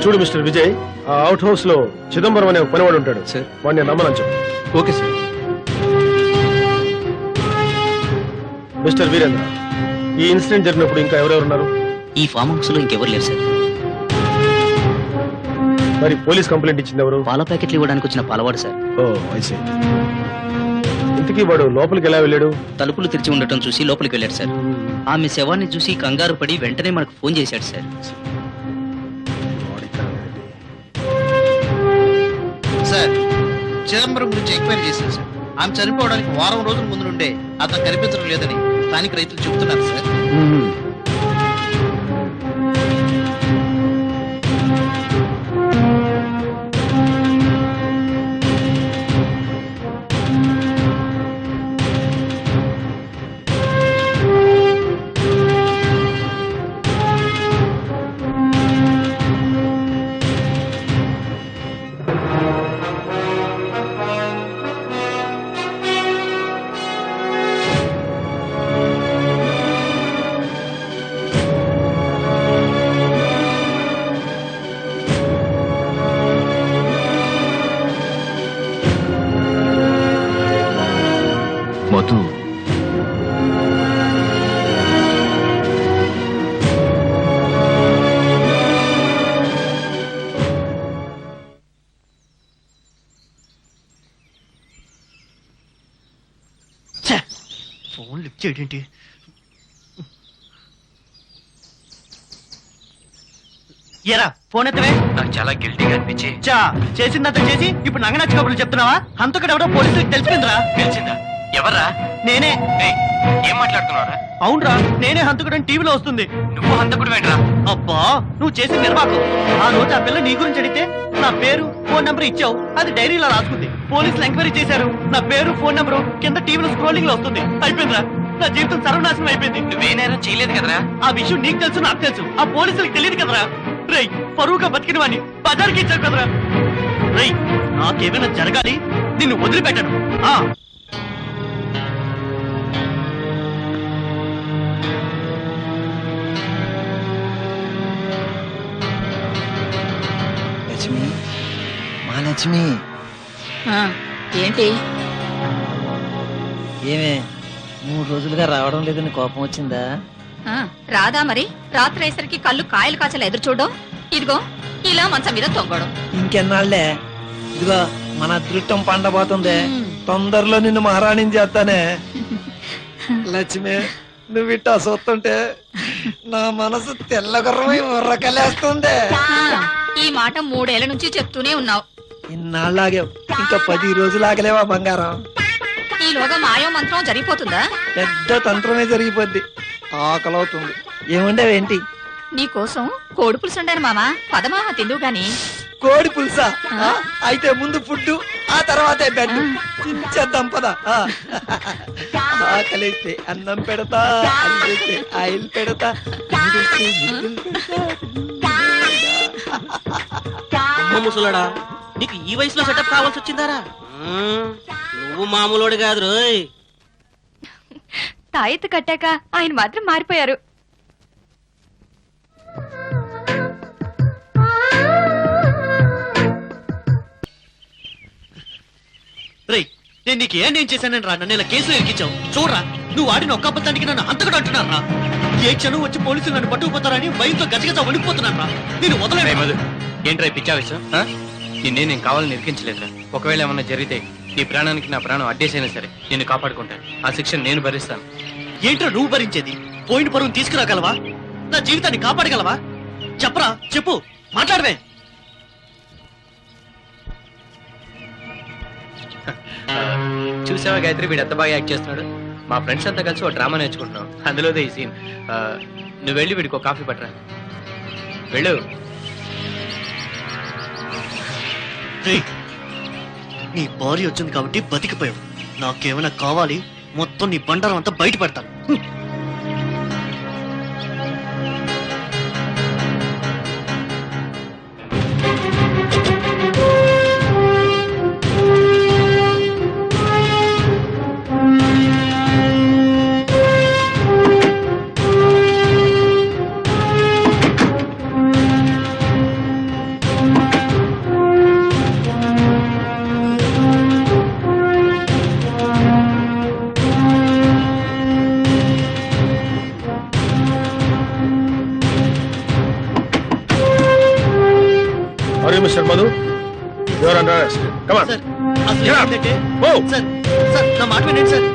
చూడు మిస్టర్ విజయ్, ఆ అవుట్ హౌస్ లో చిదంబరం అనే ఒక పనివాడు ఉంటాడు సార్. వాడిని నమ్మనని చెప్పు. Okay sir. మిస్టర్ వీరేంద్ర, ఈ ఇన్సిడెంట్ జరిగినప్పుడు ఇంకా ఎవరెవరు ఉన్నారు? ఈ ఫామ్ హౌస్ లో ఇంకెవరు లేరు సార్. మరి పోలీస్ కంప్లైంట్ ఇచ్చింది ఎవరు? పాల ప్యాకెట్లు ఇవ్వడానికి వచ్చిన పాలవాడు సార్. Oh I see. ఇంతకీ వాడు లోపలికి ఎలా వెళ్ళాడు? తలుపులు తెరిచి ఉండటం చూసి లోపలికి వెళ్ళాడు సార్. ఆమె శవాన్ని చూసి కంగారు పడి వెంటనే మనకు ఫోన్ చేశాడు సార్. సార్, చిదంబరం గురించి ఎంక్వైరీ చేశాను సార్. ఆమె చనిపోవడానికి వారం రోజుల ముందు నుండే అతను కనిపించడం లేదని స్థానిక రైతులు చెబుతున్నారు సార్. మధు, ఫోన్ లిఫ్ట్ చేయడేంటి? ఎరా ఫోన్ ఎత్తవే. నాకు చాలా గిల్టీగా అనిపించి చేసిందంతా చేసి ఇప్పుడు నగనచ్చి కబుర్లు చెప్తున్నావా? హంతకుడు ఎవడో పోలీసులకు తెలిసిపోయిందిరా. తెలిసిందా? ఎవర్రా? నేనే. ఏయ్, ఏం మాట్లాడుతున్నావురా? అవునరా, నేనే హంతకుడని టీవీలో వస్తుంది. నువ్వు హంతకుడు ఏంట్రా? అబ్బా, నువ్వు చేసిన నిర్వాహకం. ఆ రోజు ఆ పిల్ల నీ గురించి అడిగితే నా పేరు ఫోన్ నంబర్ ఇచ్చావు. అది డైరీలో రాసుకుంది. పోలీసులు ఎంక్వైరీ చేశారు. నా పేరు ఫోన్ నంబరు కింద టీవీలో స్క్రోలింగ్ లో వస్తుంది. అయిపోయిందిరా, నా జీవితం సర్వనాశనం అయిపోయింది. నువ్వే నేరం చేయలేదు కదరా. ఆ విషయం నీకు తెలుసు, నాకు తెలుసు. ఆ పోలీసులకు తెలియదు కదరా. రేయ్, పరువుగా బతికిన వాడిని బజార్కి ఇచ్చావు కదరా. రేయ్, నాకేమైనా జరగాలి, నిన్ను వదిలిపెట్టను. లక్ష్మి, మా లక్ష్మి, ఏంటి? ఏమే 3 రోజులుగా రావడం లేదని కోపం వచ్చిందా? రాదా మరి? రాత్రి అయ్యేసరికి కళ్ళు కాయలు కాచలు ఎదురు చూడడం, ఇదిగో ఇలా మంచం మీద తొంగడం. ఇంకెన్నాళ్లే? ఇదిగో మన అదృష్టం పండబోతుంది. తొందరలో నిన్ను మహారాణిని చేస్తానే. లక్ష్మి, నువ్వు ఇట్టా చూస్తుంటే నా మనసు తెల్లగొర్రమై ఉర్రకలేస్తుంది. ఈ మాట 3 ఏళ్ల నుంచి చెప్తూనే ఉన్నావు. ఇన్నాళ్ళాగే, ఇంకా 10 రోజులు ఆగలేవా బంగారం? ఈలోగా మాయో మంత్రం జరిగిపోతుందా? పెద్ద తంత్రమే జరిగిపోద్ది. ఆకలవుతుంది. ఏముండేవేంటి? నీకోసం కోడి పులుసు ఉండాను మామా. పదమామ తిందువు గాని. కోడి పులుసా? అయితే ముందు ఫుడ్, ఆ తర్వాతే బెడ్. చేద్దాం పద. ఆకలిస్తే అన్నం పెడతా, అల్లిస్తే ఆయిల్ పెడతా, ముసలాడా, నీకు ఈ వయసులో సెటప్ కావాల్సి వచ్చిందారా? నువ్వు మామూలుడు కాదు రోయ్. తాయెత్తు కట్టాక ఆయన మాత్రం మారిపోయారు. రేయ్, నేను నీకు ఏం చేశానని రా నన్ను ఇలా కేసులో ఎక్కించావు? చూడరా, నువ్వు ఆడిన ఒక్క అబద్ధానికి నన్ను అంతకుడు అంటున్నారా? ఏ క్షణం వచ్చి పోలీసులు నన్ను పట్టుకుపోతారని భయంతో గజగజ వణికిపోతున్నారా? నేను వదలే. ఏంట్రా ఈ పిచ్చా విషయం? నేను కావాలని నిరికించలేదురా. ఒకవేళ ఏమన్నా జరిగితే నీ ప్రాణానికి నా ప్రాణం అడ్డేసైనా సరే నేను కాపాడుకుంటాను. ఆ శిక్షను నేను భరిస్తాను. ఏంట్రా నువ్వు భరించేది? పోయిన పరువును తీసుకురాగలవా? నా జీవితాన్ని కాపాడగలవా? చెప్పరా, చెప్పు, మాట్లాడవే. చూసావా గాయత్రి, వీడు ఎంత బాగా యాక్ట్ చేస్తున్నాడు. మా ఫ్రెండ్స్ అంతా కలిసి ఒక డ్రామా నేర్చుకుంటున్నాం, అందులోదే ఈ సీన్. నువ్వు వెళ్ళి వీడికి ఒక కాఫీ పట్టరా. వెళ్ళు. నీ భార్య వచ్చింది కాబట్టి బతికిపోయావు. నాకేమైనా కావాలి, మొత్తం నీ బండారం అంతా బయట పెడతాను. Mr. Madhu, you are under arrest. Come on. Sir, అసలు Get up. ఏంటంటే Move. సార్, సార్, నా మాట వినండి సార్.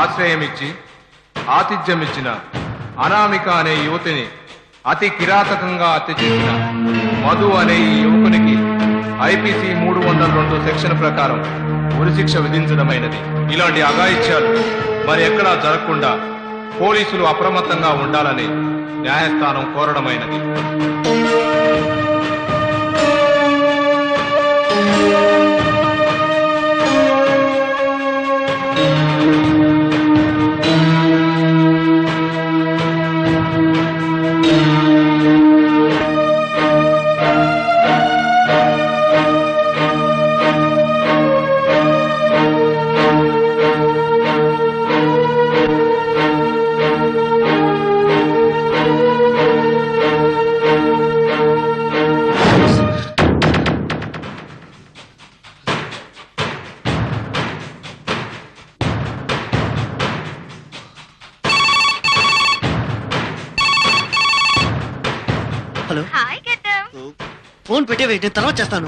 ఆశ్రయమిచ్చి ఆతిథ్యమిచ్చిన అనామిక అనే యువతిని అతి కిరాతకంగా హత్య చేసిన మధు అనే ఈ యువకునికి ఐపీసీ 302 సెక్షన్ ప్రకారం ఉరిశిక్ష విధించడమైనది. ఇలాంటి అఘాయిత్యాలు మరి ఎక్కడా జరగకుండా పోలీసులు అప్రమత్తంగా ఉండాలని న్యాయస్థానం కోరడమైనది. హలో, హాయ్ గెటమ్. ఫోన్ పెట్టేవే, నేను తర్వాత చేస్తాను.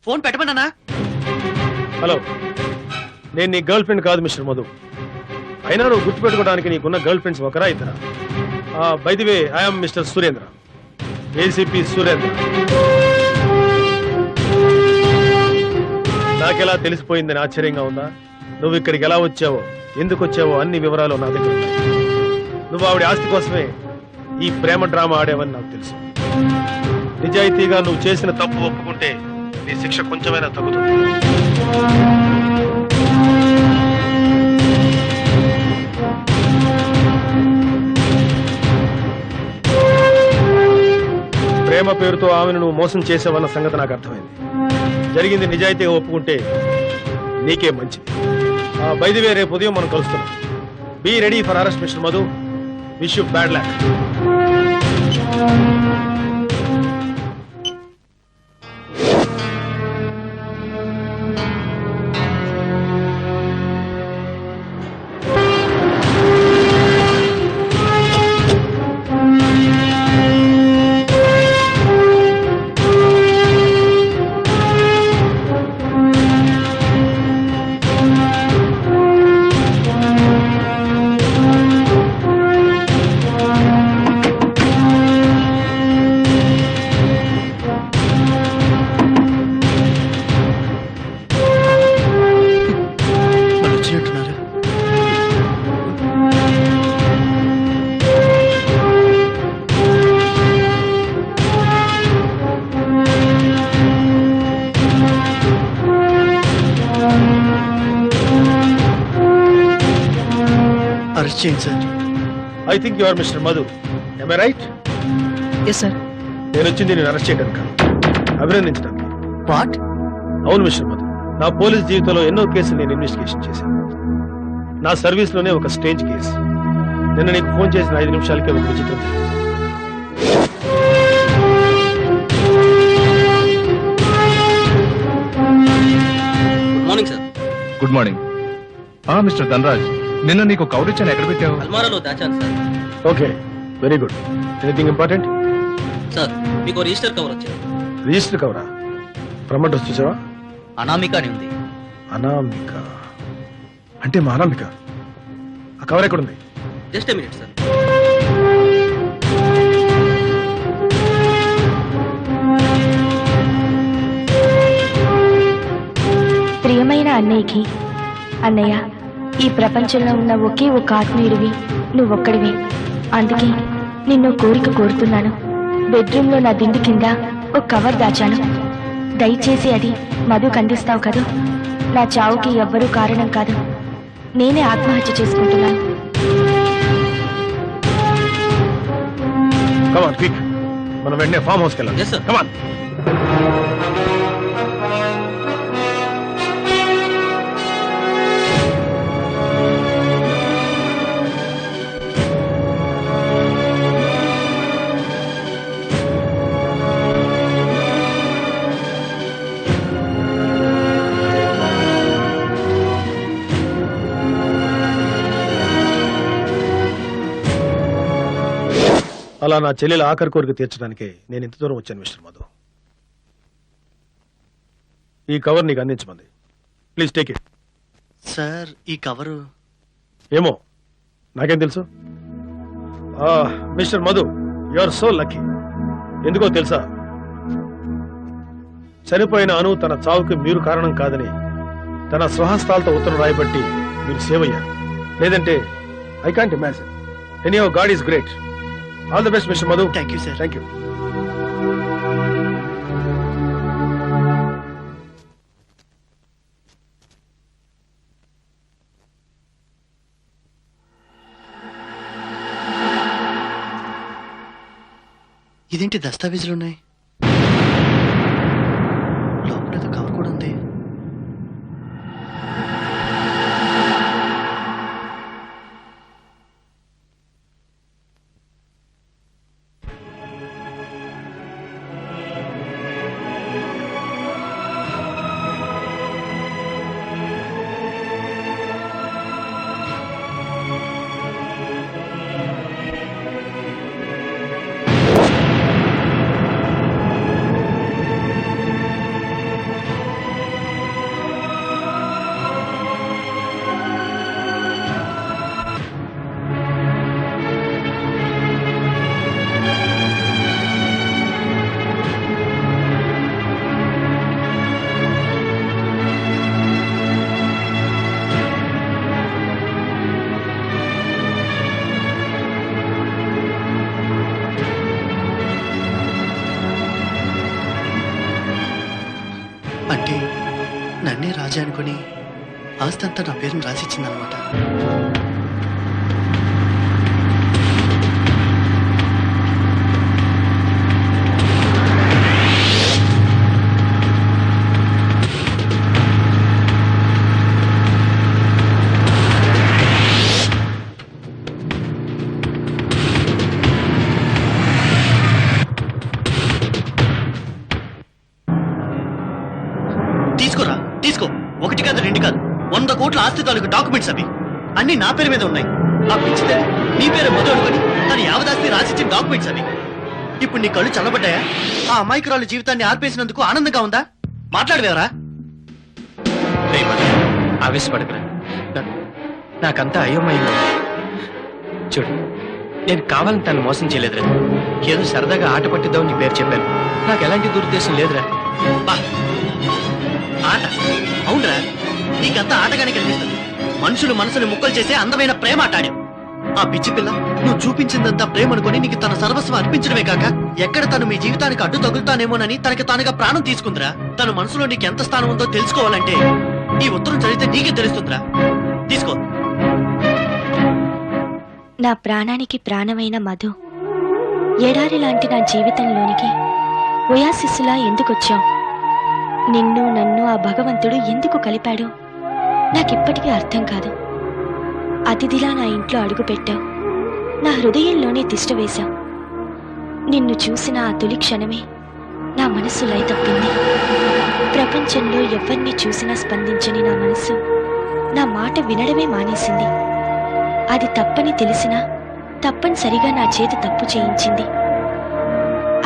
ఫోన్ పెట్టమన్నానా? హలో, నేను నీ గర్ల్ ఫ్రెండ్ కాదు మిస్టర్ మధు. అయినా నువ్వు గుర్తుపెట్టుకోవడానికి నీకున్న గర్ల్ ఫ్రెండ్స్ ఒకరా ఇద్దరా? By the way, I'm mister Surendra, ACP Surendra. నాకెలా తెలిసిపోయిందని ఆశ్చర్యంగా ఉందా? నువ్వు ఇక్కడికి ఎలా వచ్చావో, ఎందుకు వచ్చావో అన్ని వివరాలు నా దగ్గర ఉన్నాయి. నువ్వు ఆవిడ ఆస్తి కోసమే ఈ ప్రేమ డ్రామా ఆడేవని నాకు తెలుసు. నిజాయితీగా నువ్వు చేసిన తప్పు ఒప్పుకుంటే నీ శిక్ష కొంచెమైనా తగ్గుతుంది. ప్రేమ పేరుతో ఆమెను నువ్వు మోసం చేసావన్న సంగతి నాకు అర్థమైంది. జరిగింది నిజాయితీగా ఒప్పుకుంటే నీకే మంచిది. బై ది వే, రేపు ఉదయం మనం కలుస్తున్నాం. Be ready for arrest mister Madhu. Wish you bad luck. వాళ్ళు వచ్చినట్టున్నారు. అరెస్ట్ చేయండి sir. I think you are mister Madhu. am I right? Yes sir. నేను వచ్చింది నేను అరెస్ట్ చేయడానికి కాదు, అభినందించడానికి. వాట్? అవును మిస్టర్ మధు, నా పోలీస్ జీవితంలో ఎన్నో కేసులు నేను ఇన్వెస్టిగేషన్ చేశాను. నా సర్వీస్ లోనే ఒక స్టేజ్ కేసు నిన్న నీకు ఫోన్ చేసిన 5 నిమిషాలకే ఒక విచిత్రం జరిగింది. Good morning sir. Good morning. Mister Dhanraj, నిన్న నీకు కౌరిచ్చాను ఎక్కడ పెట్టావు? అల్మారాలో దాచాను sir. Okay, very good. Anything important? Sir మీకు రిజిస్టర్ కవర్ వచ్చింది. రిజిస్టర్ కవరా? ప్రమోట్ చూసావా? అనామిక అని ఉంది. అనామిక అంటే మా అనామిక. ఆ కవర్ ఎక్కడుంది? Just a minute sir. ప్రియమైన అన్నయ్యకి, అన్నయ్య, ఈ ప్రపంచంలో ఉన్న ఒకే ఒక ఆత్మీయుడివి నువ్వొక్కడివి. అందుకే నిన్ను కోరిక కోరుతున్నాను. బెడ్రూమ్లో నా దిండు కింద ఒక కవర్ దాచాను. దయచేసి అది మధుకు అందిస్తావు కదా. నా చావుకి ఎవ్వరూ కారణం కాదు, నేనే ఆత్మహత్య చేసుకుంటున్నాను. Come on, quick. మనం వెంటనే ఫామ్ హౌస్కి వెళ్ళాలి. Yes, sir. Come on. అలా నా చెల్లెల ఆఖరి కోరిక తీర్చడానికి నేను ఇంత దూరం వచ్చాను మిస్టర్ మధు. ఈ కవర్ నీకు అందించమంది. Please take it. సార్ ఈ కవరు ఏమో నాకేం తెలుసు. Mister Madhu, you are so lucky. ఎందుకో తెలుసా, చనిపోయిన అను తన చావుకి మీరు కారణం కాదని తన స్వహస్తాలతో ఉత్తరం రాయబట్టి మీరు సేవ్ అయ్యారు. లేదంటే I can't imagine. Anyhow, God is great. All the best mister Madhu. Thank you sir. Thank you. ఇదేంటి దస్తావేజులు ఉన్నాయి? లోపల ఏదో కవర్ కూడా ఉంది. అంటే నన్నే రాజా అనుకుని ఆస్తి అంతా నా పేరుని రాసిచ్చిందనమాట. తీసుకోరా, తీసుకో. 1 కాదు 2 కాదు, 100 కోట్ల ఆస్తి తాలూకు డాక్యుమెంట్స్ అవి. అన్ని నా పేరు మీద ఉన్నాయి. ఆ పిచ్చితే నీ పేరు మధు అనుకుని తన యావదాస్తి రాసిచ్చిన డాక్యుమెంట్స్ అవి. ఇప్పుడు నీ కళ్ళు చల్లబడ్డాయా? ఆ అమాయకురాలు జీవితాన్ని ఆర్పేసినందుకు ఆనందంగా ఉందా? మాట్లాడలేవరా? ఆవేశపడకరా. నాకంతా అయోమయంగా ఉంది. చూడు, నేను కావాలని తను మోసం చేయలేదురా. ఏదో సరదాగా ఆట పట్టిద్దామని నీ పేరు చెప్పాను. నాకు ఎలాంటి దురుద్దేశం లేదురా. బా, ఆట అవునరా? నీకంతా ఆటగానే కనిపిస్తుంది. మనుషులు మనసుని ముక్కలు చేసే అందమైన ప్రేమ ఆట ఆడావు. ఆ పిచ్చి పిల్ల నువ్వు చూపించిందంతా ప్రేమ అనుకుని నీకు తన సర్వస్వం అర్పించడమే కాక ఎక్కడ తను మీ జీవితానికి అడ్డు తగులుతానేమోనని తనకి తానుగా ప్రాణం తీసుకుందిరా. తన మనసులో నీకు ఎంత స్థానం ఉందో తెలుసుకోవాలంటే ఈ ఉత్తరం చదివితే నీకే తెలుస్తుందిరా. తీసుకో. నా ప్రాణానికి ప్రాణమైన మధు, ఎడారి లాంటి నా జీవితంలోనికి ఒయాసిస్సులా ఎందుకొచ్చావు? నిన్ను నన్ను ఆ భగవంతుడు ఎందుకు కలిపాడు నాకిప్పటికీ అర్థం కాదు. అతిథిలా నా ఇంట్లో అడుగు పెట్టావు. నా హృదయంలోనే తిష్టవేశావు. నిన్ను చూసిన ఆ తొలి క్షణమే నా మనసు లయ తప్పింది. ప్రపంచంలో ఎవరిని చూసినా స్పందించని నా మనసు నా మాట వినడమే మానేసింది. అది తప్పని తెలిసినా తప్పనిసరిగా నా చేత తప్పు చేయించింది.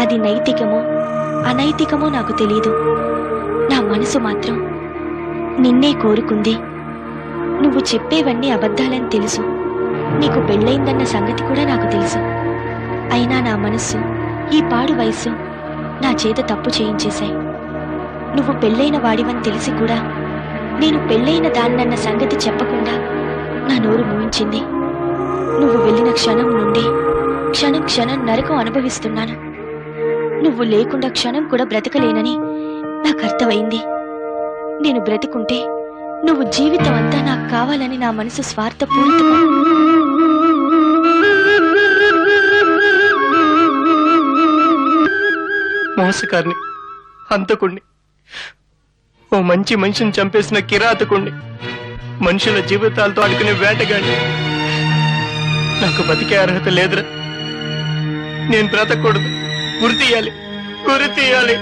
అది నైతికమో అనైతికమో నాకు తెలీదు. నా మనసు మాత్రం నిన్నే కోరుకుంది. నువ్వు చెప్పేవన్నీ అబద్ధాలని తెలుసు. నీకు పెళ్ళైందన్న సంగతి కూడా నాకు తెలుసు. అయినా నా మనస్సు, ఈ పాడు వయసు నా చేత తప్పు చేయించేశాయి. నువ్వు పెళ్ళైన వాడివని తెలిసి కూడా నేను పెళ్ళైన దాన్నన్న సంగతి చెప్పకుండా నా నోరు మూయించింది. నువ్వు వెళ్ళిన క్షణం నుండి క్షణం క్షణం నరకం అనుభవిస్తున్నాను. నువ్వు లేకుండా క్షణం కూడా బ్రతకలేనని నాకు అర్థమైంది. నేను బ్రతికుంటే నువ్వు జీవితం అంతా నాకు కావాలని నా మనసు స్వార్థపూరితంగా మోసకారిని, హంతకుణ్ణి, ఓ మంచి మనిషిని చంపేసిన కిరాతకుణ్ణి, మనుషుల జీవితాలతో ఆడుకునే వేటగాడిని. నాకు బతికే అర్హత లేదురా. నేను బ్రతకూడదు. గురి తీయాలి, గురి తీయాలి.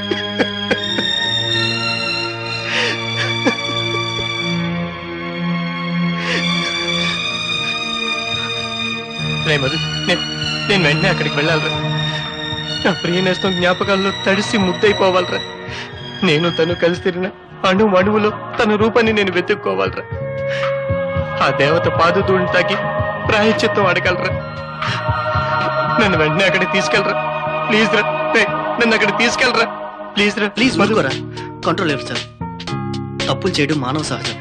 మధు, నేను వెంటనే అక్కడికి వెళ్ళాలరా. నా ప్రియనేస్తం జ్ఞాపకాల్లో తడిసి ముద్దైపోవాలరా. నేను తను కలిసి తిరిగిన అణువులో తన రూపాన్ని నేను వెతుక్కోవాలరా. ఆ దేవత పాదుదూడిని తాకి ప్రాయశ్చిత్తం అడగలరా. నన్ను వెంటనే అక్కడికి తీసుకెళ్ళరా ప్లీజ్ రా. నన్ను అక్కడికి తీసుకెళ్ళరా ప్లీజ్ రా. ప్లీజ్ మధుకోరా. కంట్రోల్ లేదు సార్. తప్పులు చేయడం మానవ సహజం.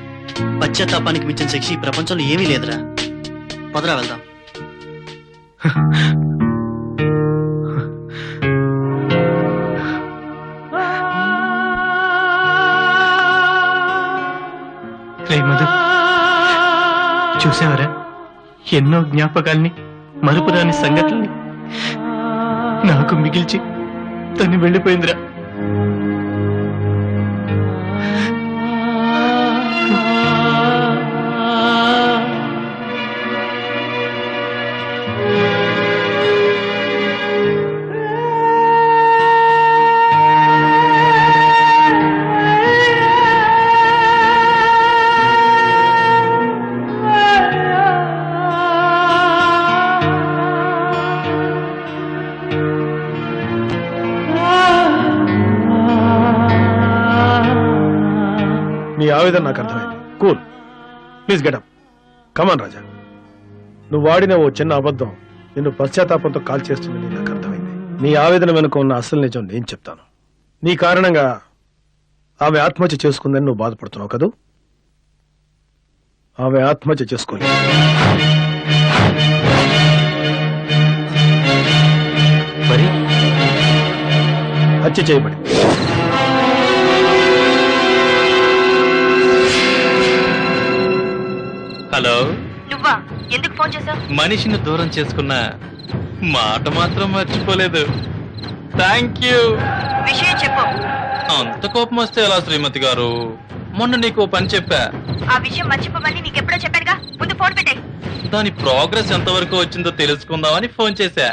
పశ్చాత్తాపానికి మించిన శిక్ష ఈ ప్రపంచంలో ఏమీ లేదురా. పదరా వెళ్దాం. మధు, చూసావరా ఎన్నో జ్ఞాపకాల్ని, మరుపురాని సంగతుల్ని నాకు మిగిల్చి తను వెళ్ళిపోయిందిరా. నీ ఆవేదన నాకు అర్థమైంది. Cool, please get up. Come on Raja. నువ్వు వాడిన ఓ చిన్న అబద్ధం నిన్ను పశ్చాత్తాపంతో కాల్ చేస్తుందని నాకు అర్థమైంది. నీ ఆవేదన వెనుక ఉన్న అసలు నిజం నేను చెప్తాను. నీ కారణంగా ఆమె ఆత్మహత్య చేసుకుందని నువ్వు బాధపడుతున్నావు కదూ? ఆమె ఆత్మహత్య చేసుకోలేదు. మరి హత్య చేయబడింది. హలో, నువ్వా? ఎందుకు ఫోన్ చేశావు? మనిషిని దూరం చేసుకున్న మాట మాత్రం మర్చిపోలేదు. Thank you. విషయం చెప్పు. అంత కోపం వస్తే ఎలా శ్రీమతి గారు? మొన్న నీకు ఓ పని చెప్పా. ఆ విషయం మర్చిపోమని నీకెప్పుడో చెప్పానుగా. ముందు ఫోన్ పెట్టే. దాని ప్రోగ్రెస్ ఎంతవరకు వచ్చిందో తెలుసుకుందామని ఫోన్ చేశా.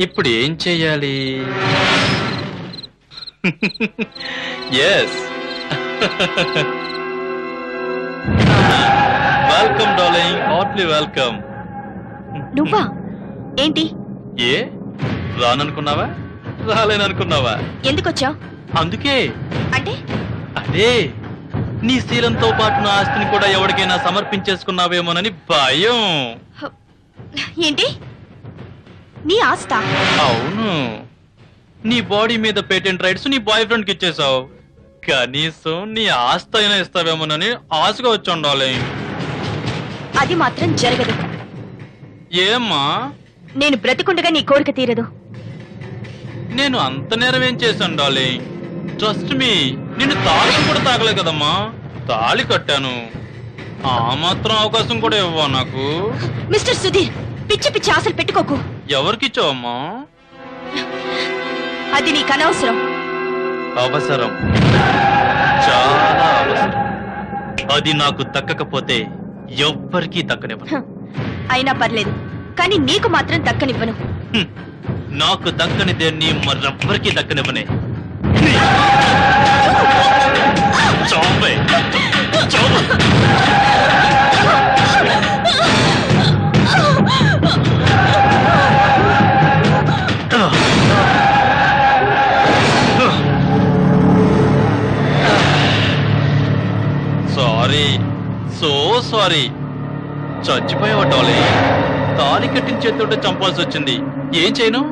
ఇప్పుడు ఏం చెయ్యాలి? Yes. Welcome darling, heartly welcome. నువ్వా? ఏంటి? ఏ రాననుకున్నావా? రాలేననుకున్నావా? ఎందుకు వచ్చావు? అందుకే. అంటే? అదే, నీ శీలంతో పాటు నా ఆస్తిని కూడా ఎవరికైనా సమర్పించేసుకున్నావేమోనని భయం. ఏంటి? నీ ఆస్తా? అవును. నీ బాడీ మీద పేటెంట్ రైట్స్ నీ బాయ్ ఫ్రెండ్ కి ఇచ్చేసావు. కనీసం నీ ఆస్తి అయినా ఇస్తావేమోనని ఆశగా వచ్చి ఉండాలి. అది మాత్రం జరగదు. ఏమ్మా? నేను బ్రతికుండగా నీ కోరిక తీరదు. నేను అంత నేరం ఏం చేశాను డార్లింగ్? ట్రస్ట్ మీ, నిన్ను తాళి కూడా తాగలే కదమ్మా. తాళి కట్టాను. ఆ మాత్రం అవకాశం కూడా ఇవ్వవా నాకు? మిస్టర్ సుధీర్, పిచ్చి పిచ్చి ఆశలు పెట్టుకోకు. ఎవరికిచ్చావమ్మా? అది నీకు అనవసరం. అవసరం, చాలా అవసరం. అది నాకు దక్కకపోతే ఎవ్వరికీ దక్కనివ్వను. అయినా పర్లేదు, కానీ నీకు మాత్రం దక్కనివ్వను. నాకు దక్కని దేన్ని మరెవ్వరికి దక్కనివ్వనే. చావే. చావు. Sorry, so sorry. చచ్చిపోయావు డాలీ. తాళి కట్టిన చేతితో చంపాల్సి వచ్చింది. ఏం చేయను?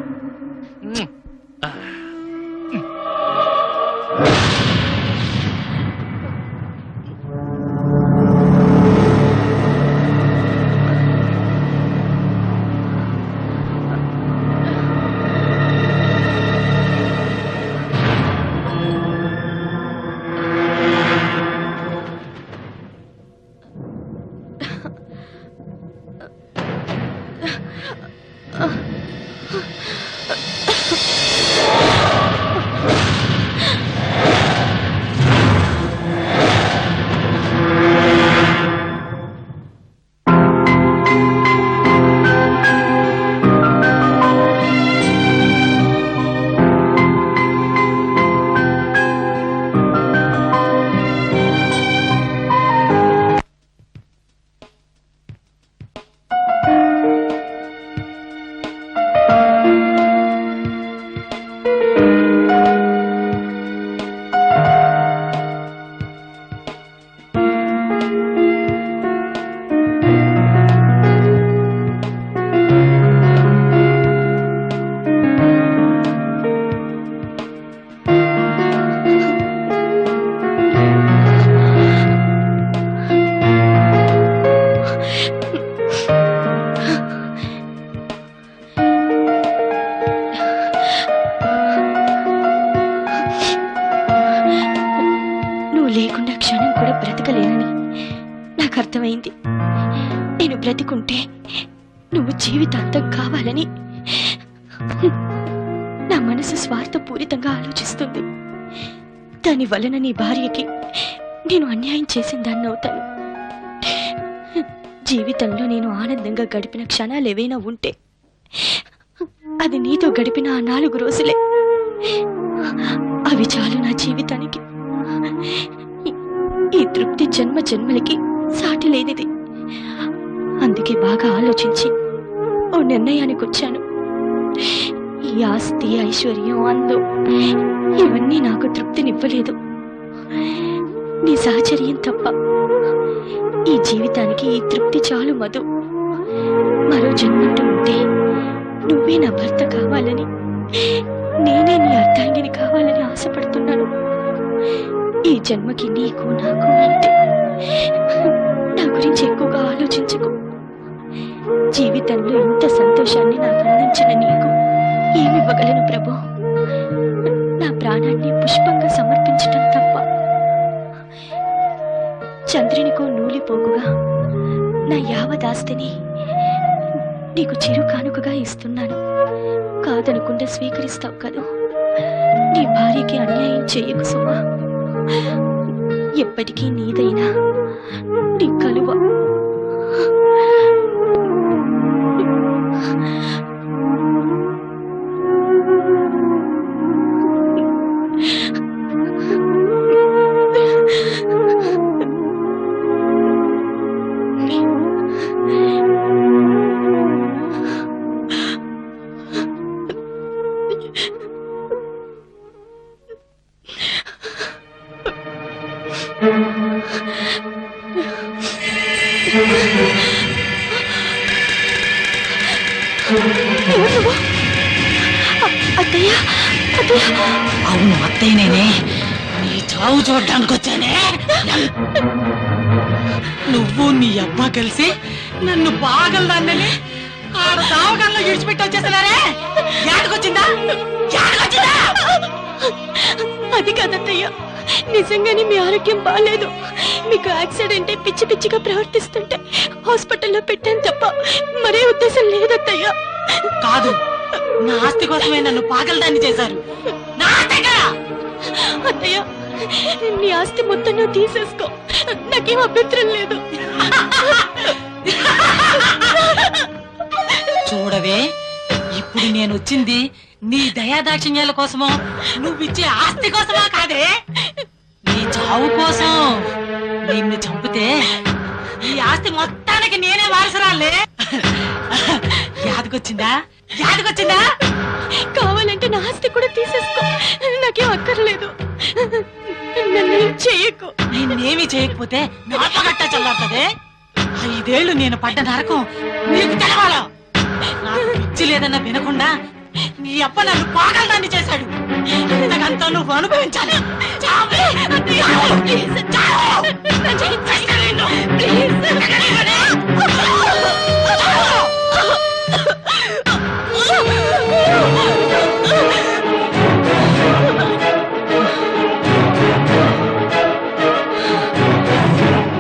లేకుండా క్షణం కూడా బ్రతకలేనని నాకు అర్థమైంది. నేను బ్రతికుంటే నువ్వు జీవితాంతం కావాలని నా మనసు స్వార్థపూరితంగా ఆలోచిస్తుంది. దాని వలన నీ భార్యకి నేను అన్యాయం చేసిన దాన్ని అవుతాను. జీవితంలో నేను ఆనందంగా గడిపిన క్షణాలు ఏవైనా ఉంటే అది నీతో గడిపిన ఆ 4 రోజులే. అవి చాలు నా జీవితానికి. ఈ తృప్తి జన్మ జన్మలకి సాటి లేనిది. అందుకే బాగా ఆలోచించి ఓ నిర్ణయానికి వచ్చాను. ఈ ఆస్తి, ఐశ్వర్యం, అందం ఇవన్నీ నాకు తృప్తినివ్వలేదు. నీ సహచర్యం తప్ప ఈ జీవితానికి ఈ తృప్తి చాలు మధు. మరో జన్మంటూ ఉంటే నువ్వే నా భర్త కావాలని, నేనే నీ అర్ధాంగిని కావాలని ఆశపడుతున్నాను. ఈ జన్మకి నీకు నాకు అంటే నా గురించి ఎక్కువగా ఆలోచించకు. జీవితంలో ఇంత సంతోషాన్ని నాకు అందించిన నీకు ఏమివ్వగలను ప్రభు? నా ప్రాణాన్ని పుష్పంగా సమర్పించటం తప్ప. చంద్రునికో నూలిపోగుగా నా యావదాస్తిని నీకు చిరు కానుకగా ఇస్తున్నాను. కాదనకుండా స్వీకరిస్తావు కదూ? నీ భార్యకి అన్యాయం చేయకు సుమా. ఎప్పటికీ నీదైనా నీ కలువ. అవును అత్తయ్యనే. నీ చావు చూడడానికి వచ్చానే. నువ్వు నీ అబ్బా కలిసి నన్ను బాగలదాన్నని ఆడ దావగల్లో విడిచిపెట్టి వచ్చేసలారే. యాడకొచ్చిందా? అది కాదత్తయ్య, నిజంగానే మీ ఆరోగ్యం బాగాలేదు. మీకు యాక్సిడెంట్ పిచ్చి పిచ్చిగా ప్రవర్తిస్తుంటే హాస్పిటల్లో పెట్టాను తప్ప మరే ఉద్దేశం లేదత్తయ్య. కాదు, నా ఆస్తి కోసమే నన్ను పాగలదాన్ని చేశారు. అత్తయ్య, నీ ఆస్తి మొత్తం నువ్వు తీసేసుకో, నాకేం అభ్యంతరం లేదు. చూడవే, ఇప్పుడు నేను వచ్చింది నీ దయాదాక్షిణ్యాల కోసమో నువ్విచ్చే ఆస్తి కోసమా కాదే, నీ చావు కోసం. నిన్ను చంపితే ఈ ఆస్తి మొత్తానికి నేనే వారసురాలే. యాదకొచ్చిందా? యాదకొచ్చిందా? కావాలంటే నా ఆస్తి కూడా తీసేసుకో, నాకేం అక్కర్లేదు. నన్ను చేయకు. నిన్నేమీ చేయకపోతే నాపగట్ట చల్లారుతుంది. 5 ఏళ్ళు నేను పడ్డ నరకం నీకు తెలవాలా? నాకు పిచ్చి లేదన్న వినకుండా నీ అప్ప నన్ను పాగలదాన్ని చేశాడు. ఇంతకంతా నువ్వు అనుభవించాలి.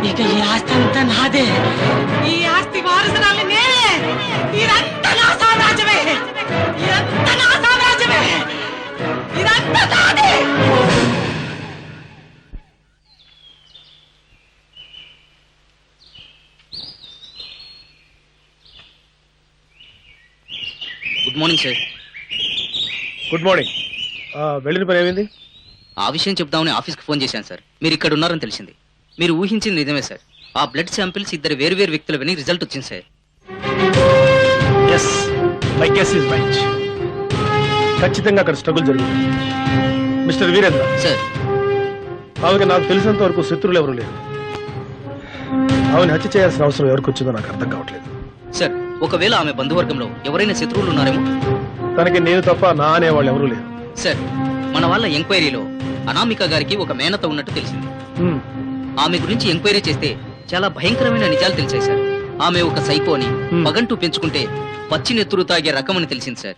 ఇక ఈ ఆస్తి అంతా నాదే. ఈ ఆస్తి వారసురాలు నేనే. ఇదంతా నా సామ్రాజ్యమే. ఇదంతా నా సామ్రాజ్యమే. ఇదంతా నాదే. Good morning sir. Good morning. వెళ్ళిన పని ఏమైంది? ఆ విషయం చెప్దామని ఆఫీస్కి ఫోన్ చేశాను సార్. మీరు ఇక్కడ ఉన్నారని తెలిసింది. మీరు ఊహించింది నిజమే సార్. ఆ బ్లడ్ శాంపిల్స్ 2 వేరు వ్యక్తులవని రిజల్ట్ వచ్చింది sir. Yes, my guess is right. ఖచ్చితంగా అక్కడ స్ట్రగుల్ జరిగింది. మిస్టర్ వీరేంద్ర సార్, ఆమెకి నాకు తెలిసినంత వరకు శత్రువులు ఎవరు లేరు. ఆమెను హత్య చేయాల్సిన అవసరం ఎవరికి వచ్చిందో నాకు అర్థం కావట్లేదు. సార్, ఒకవేళ ఆమె బంధువర్గంలో ఎవరైనా శత్రువులు ఉన్నారేమో. తనకి నేను తప్ప నా అనేవాళ్ళు ఎవరూ లేరు. సార్, మన వాళ్ళ ఎంక్వైరీలో అనామిక గారికి ఒక మేనత ఉన్నట్టు తెలిసింది. ఆమె గురించి ఎంక్వైరీ చేస్తే చాలా భయంకరమైన నిజాలు తెలిసాయి సార్. ఆమె ఒక సైకో అని, పగంటూ పెంచుకుంటే పచ్చి నెత్తురు తాగే రకం అని తెలిసింది సార్.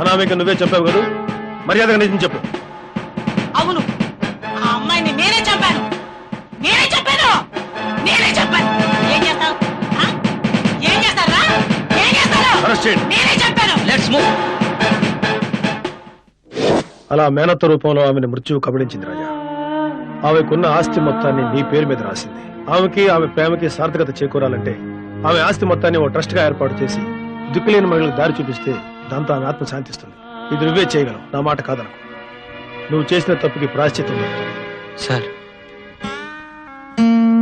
అనామిక నువ్వే చెప్పావు కదా, మర్యాదగా నిజం చెప్పు. అవును, ఆ అమ్మాయిని నేనే చంపాను. నేనే చెప్పాను. నేనే చెప్పాను. ఏం చేస్తావు? ఏం చేస్తారా? ఏం చేస్తారు? నేనే చెప్పాను. Let's move. అలా మేనత్త రూపంలో ఆమెను మృత్యువు కబళించింది రాజా. ఆమెకున్న ఆస్తి మొత్తాన్ని నీ పేరు మీద రాసింది. ఆమెకి ఆమె ప్రేమకి సార్థకత చేకూరాలంటే ఆమె ఆస్తి మొత్తాన్ని ఓ ట్రస్ట్ గా ఏర్పాటు చేసి దిక్కులేని మహిళలకు దారి చూపిస్తే దాంతో ఆమె ఆత్మ శాంతిస్తుంది. ఇది నువ్వే చేయగలవు, నా మాట కాదనకు. నువ్వు చేసిన తప్పుకి ప్రాశ్చిత్యం. సార్,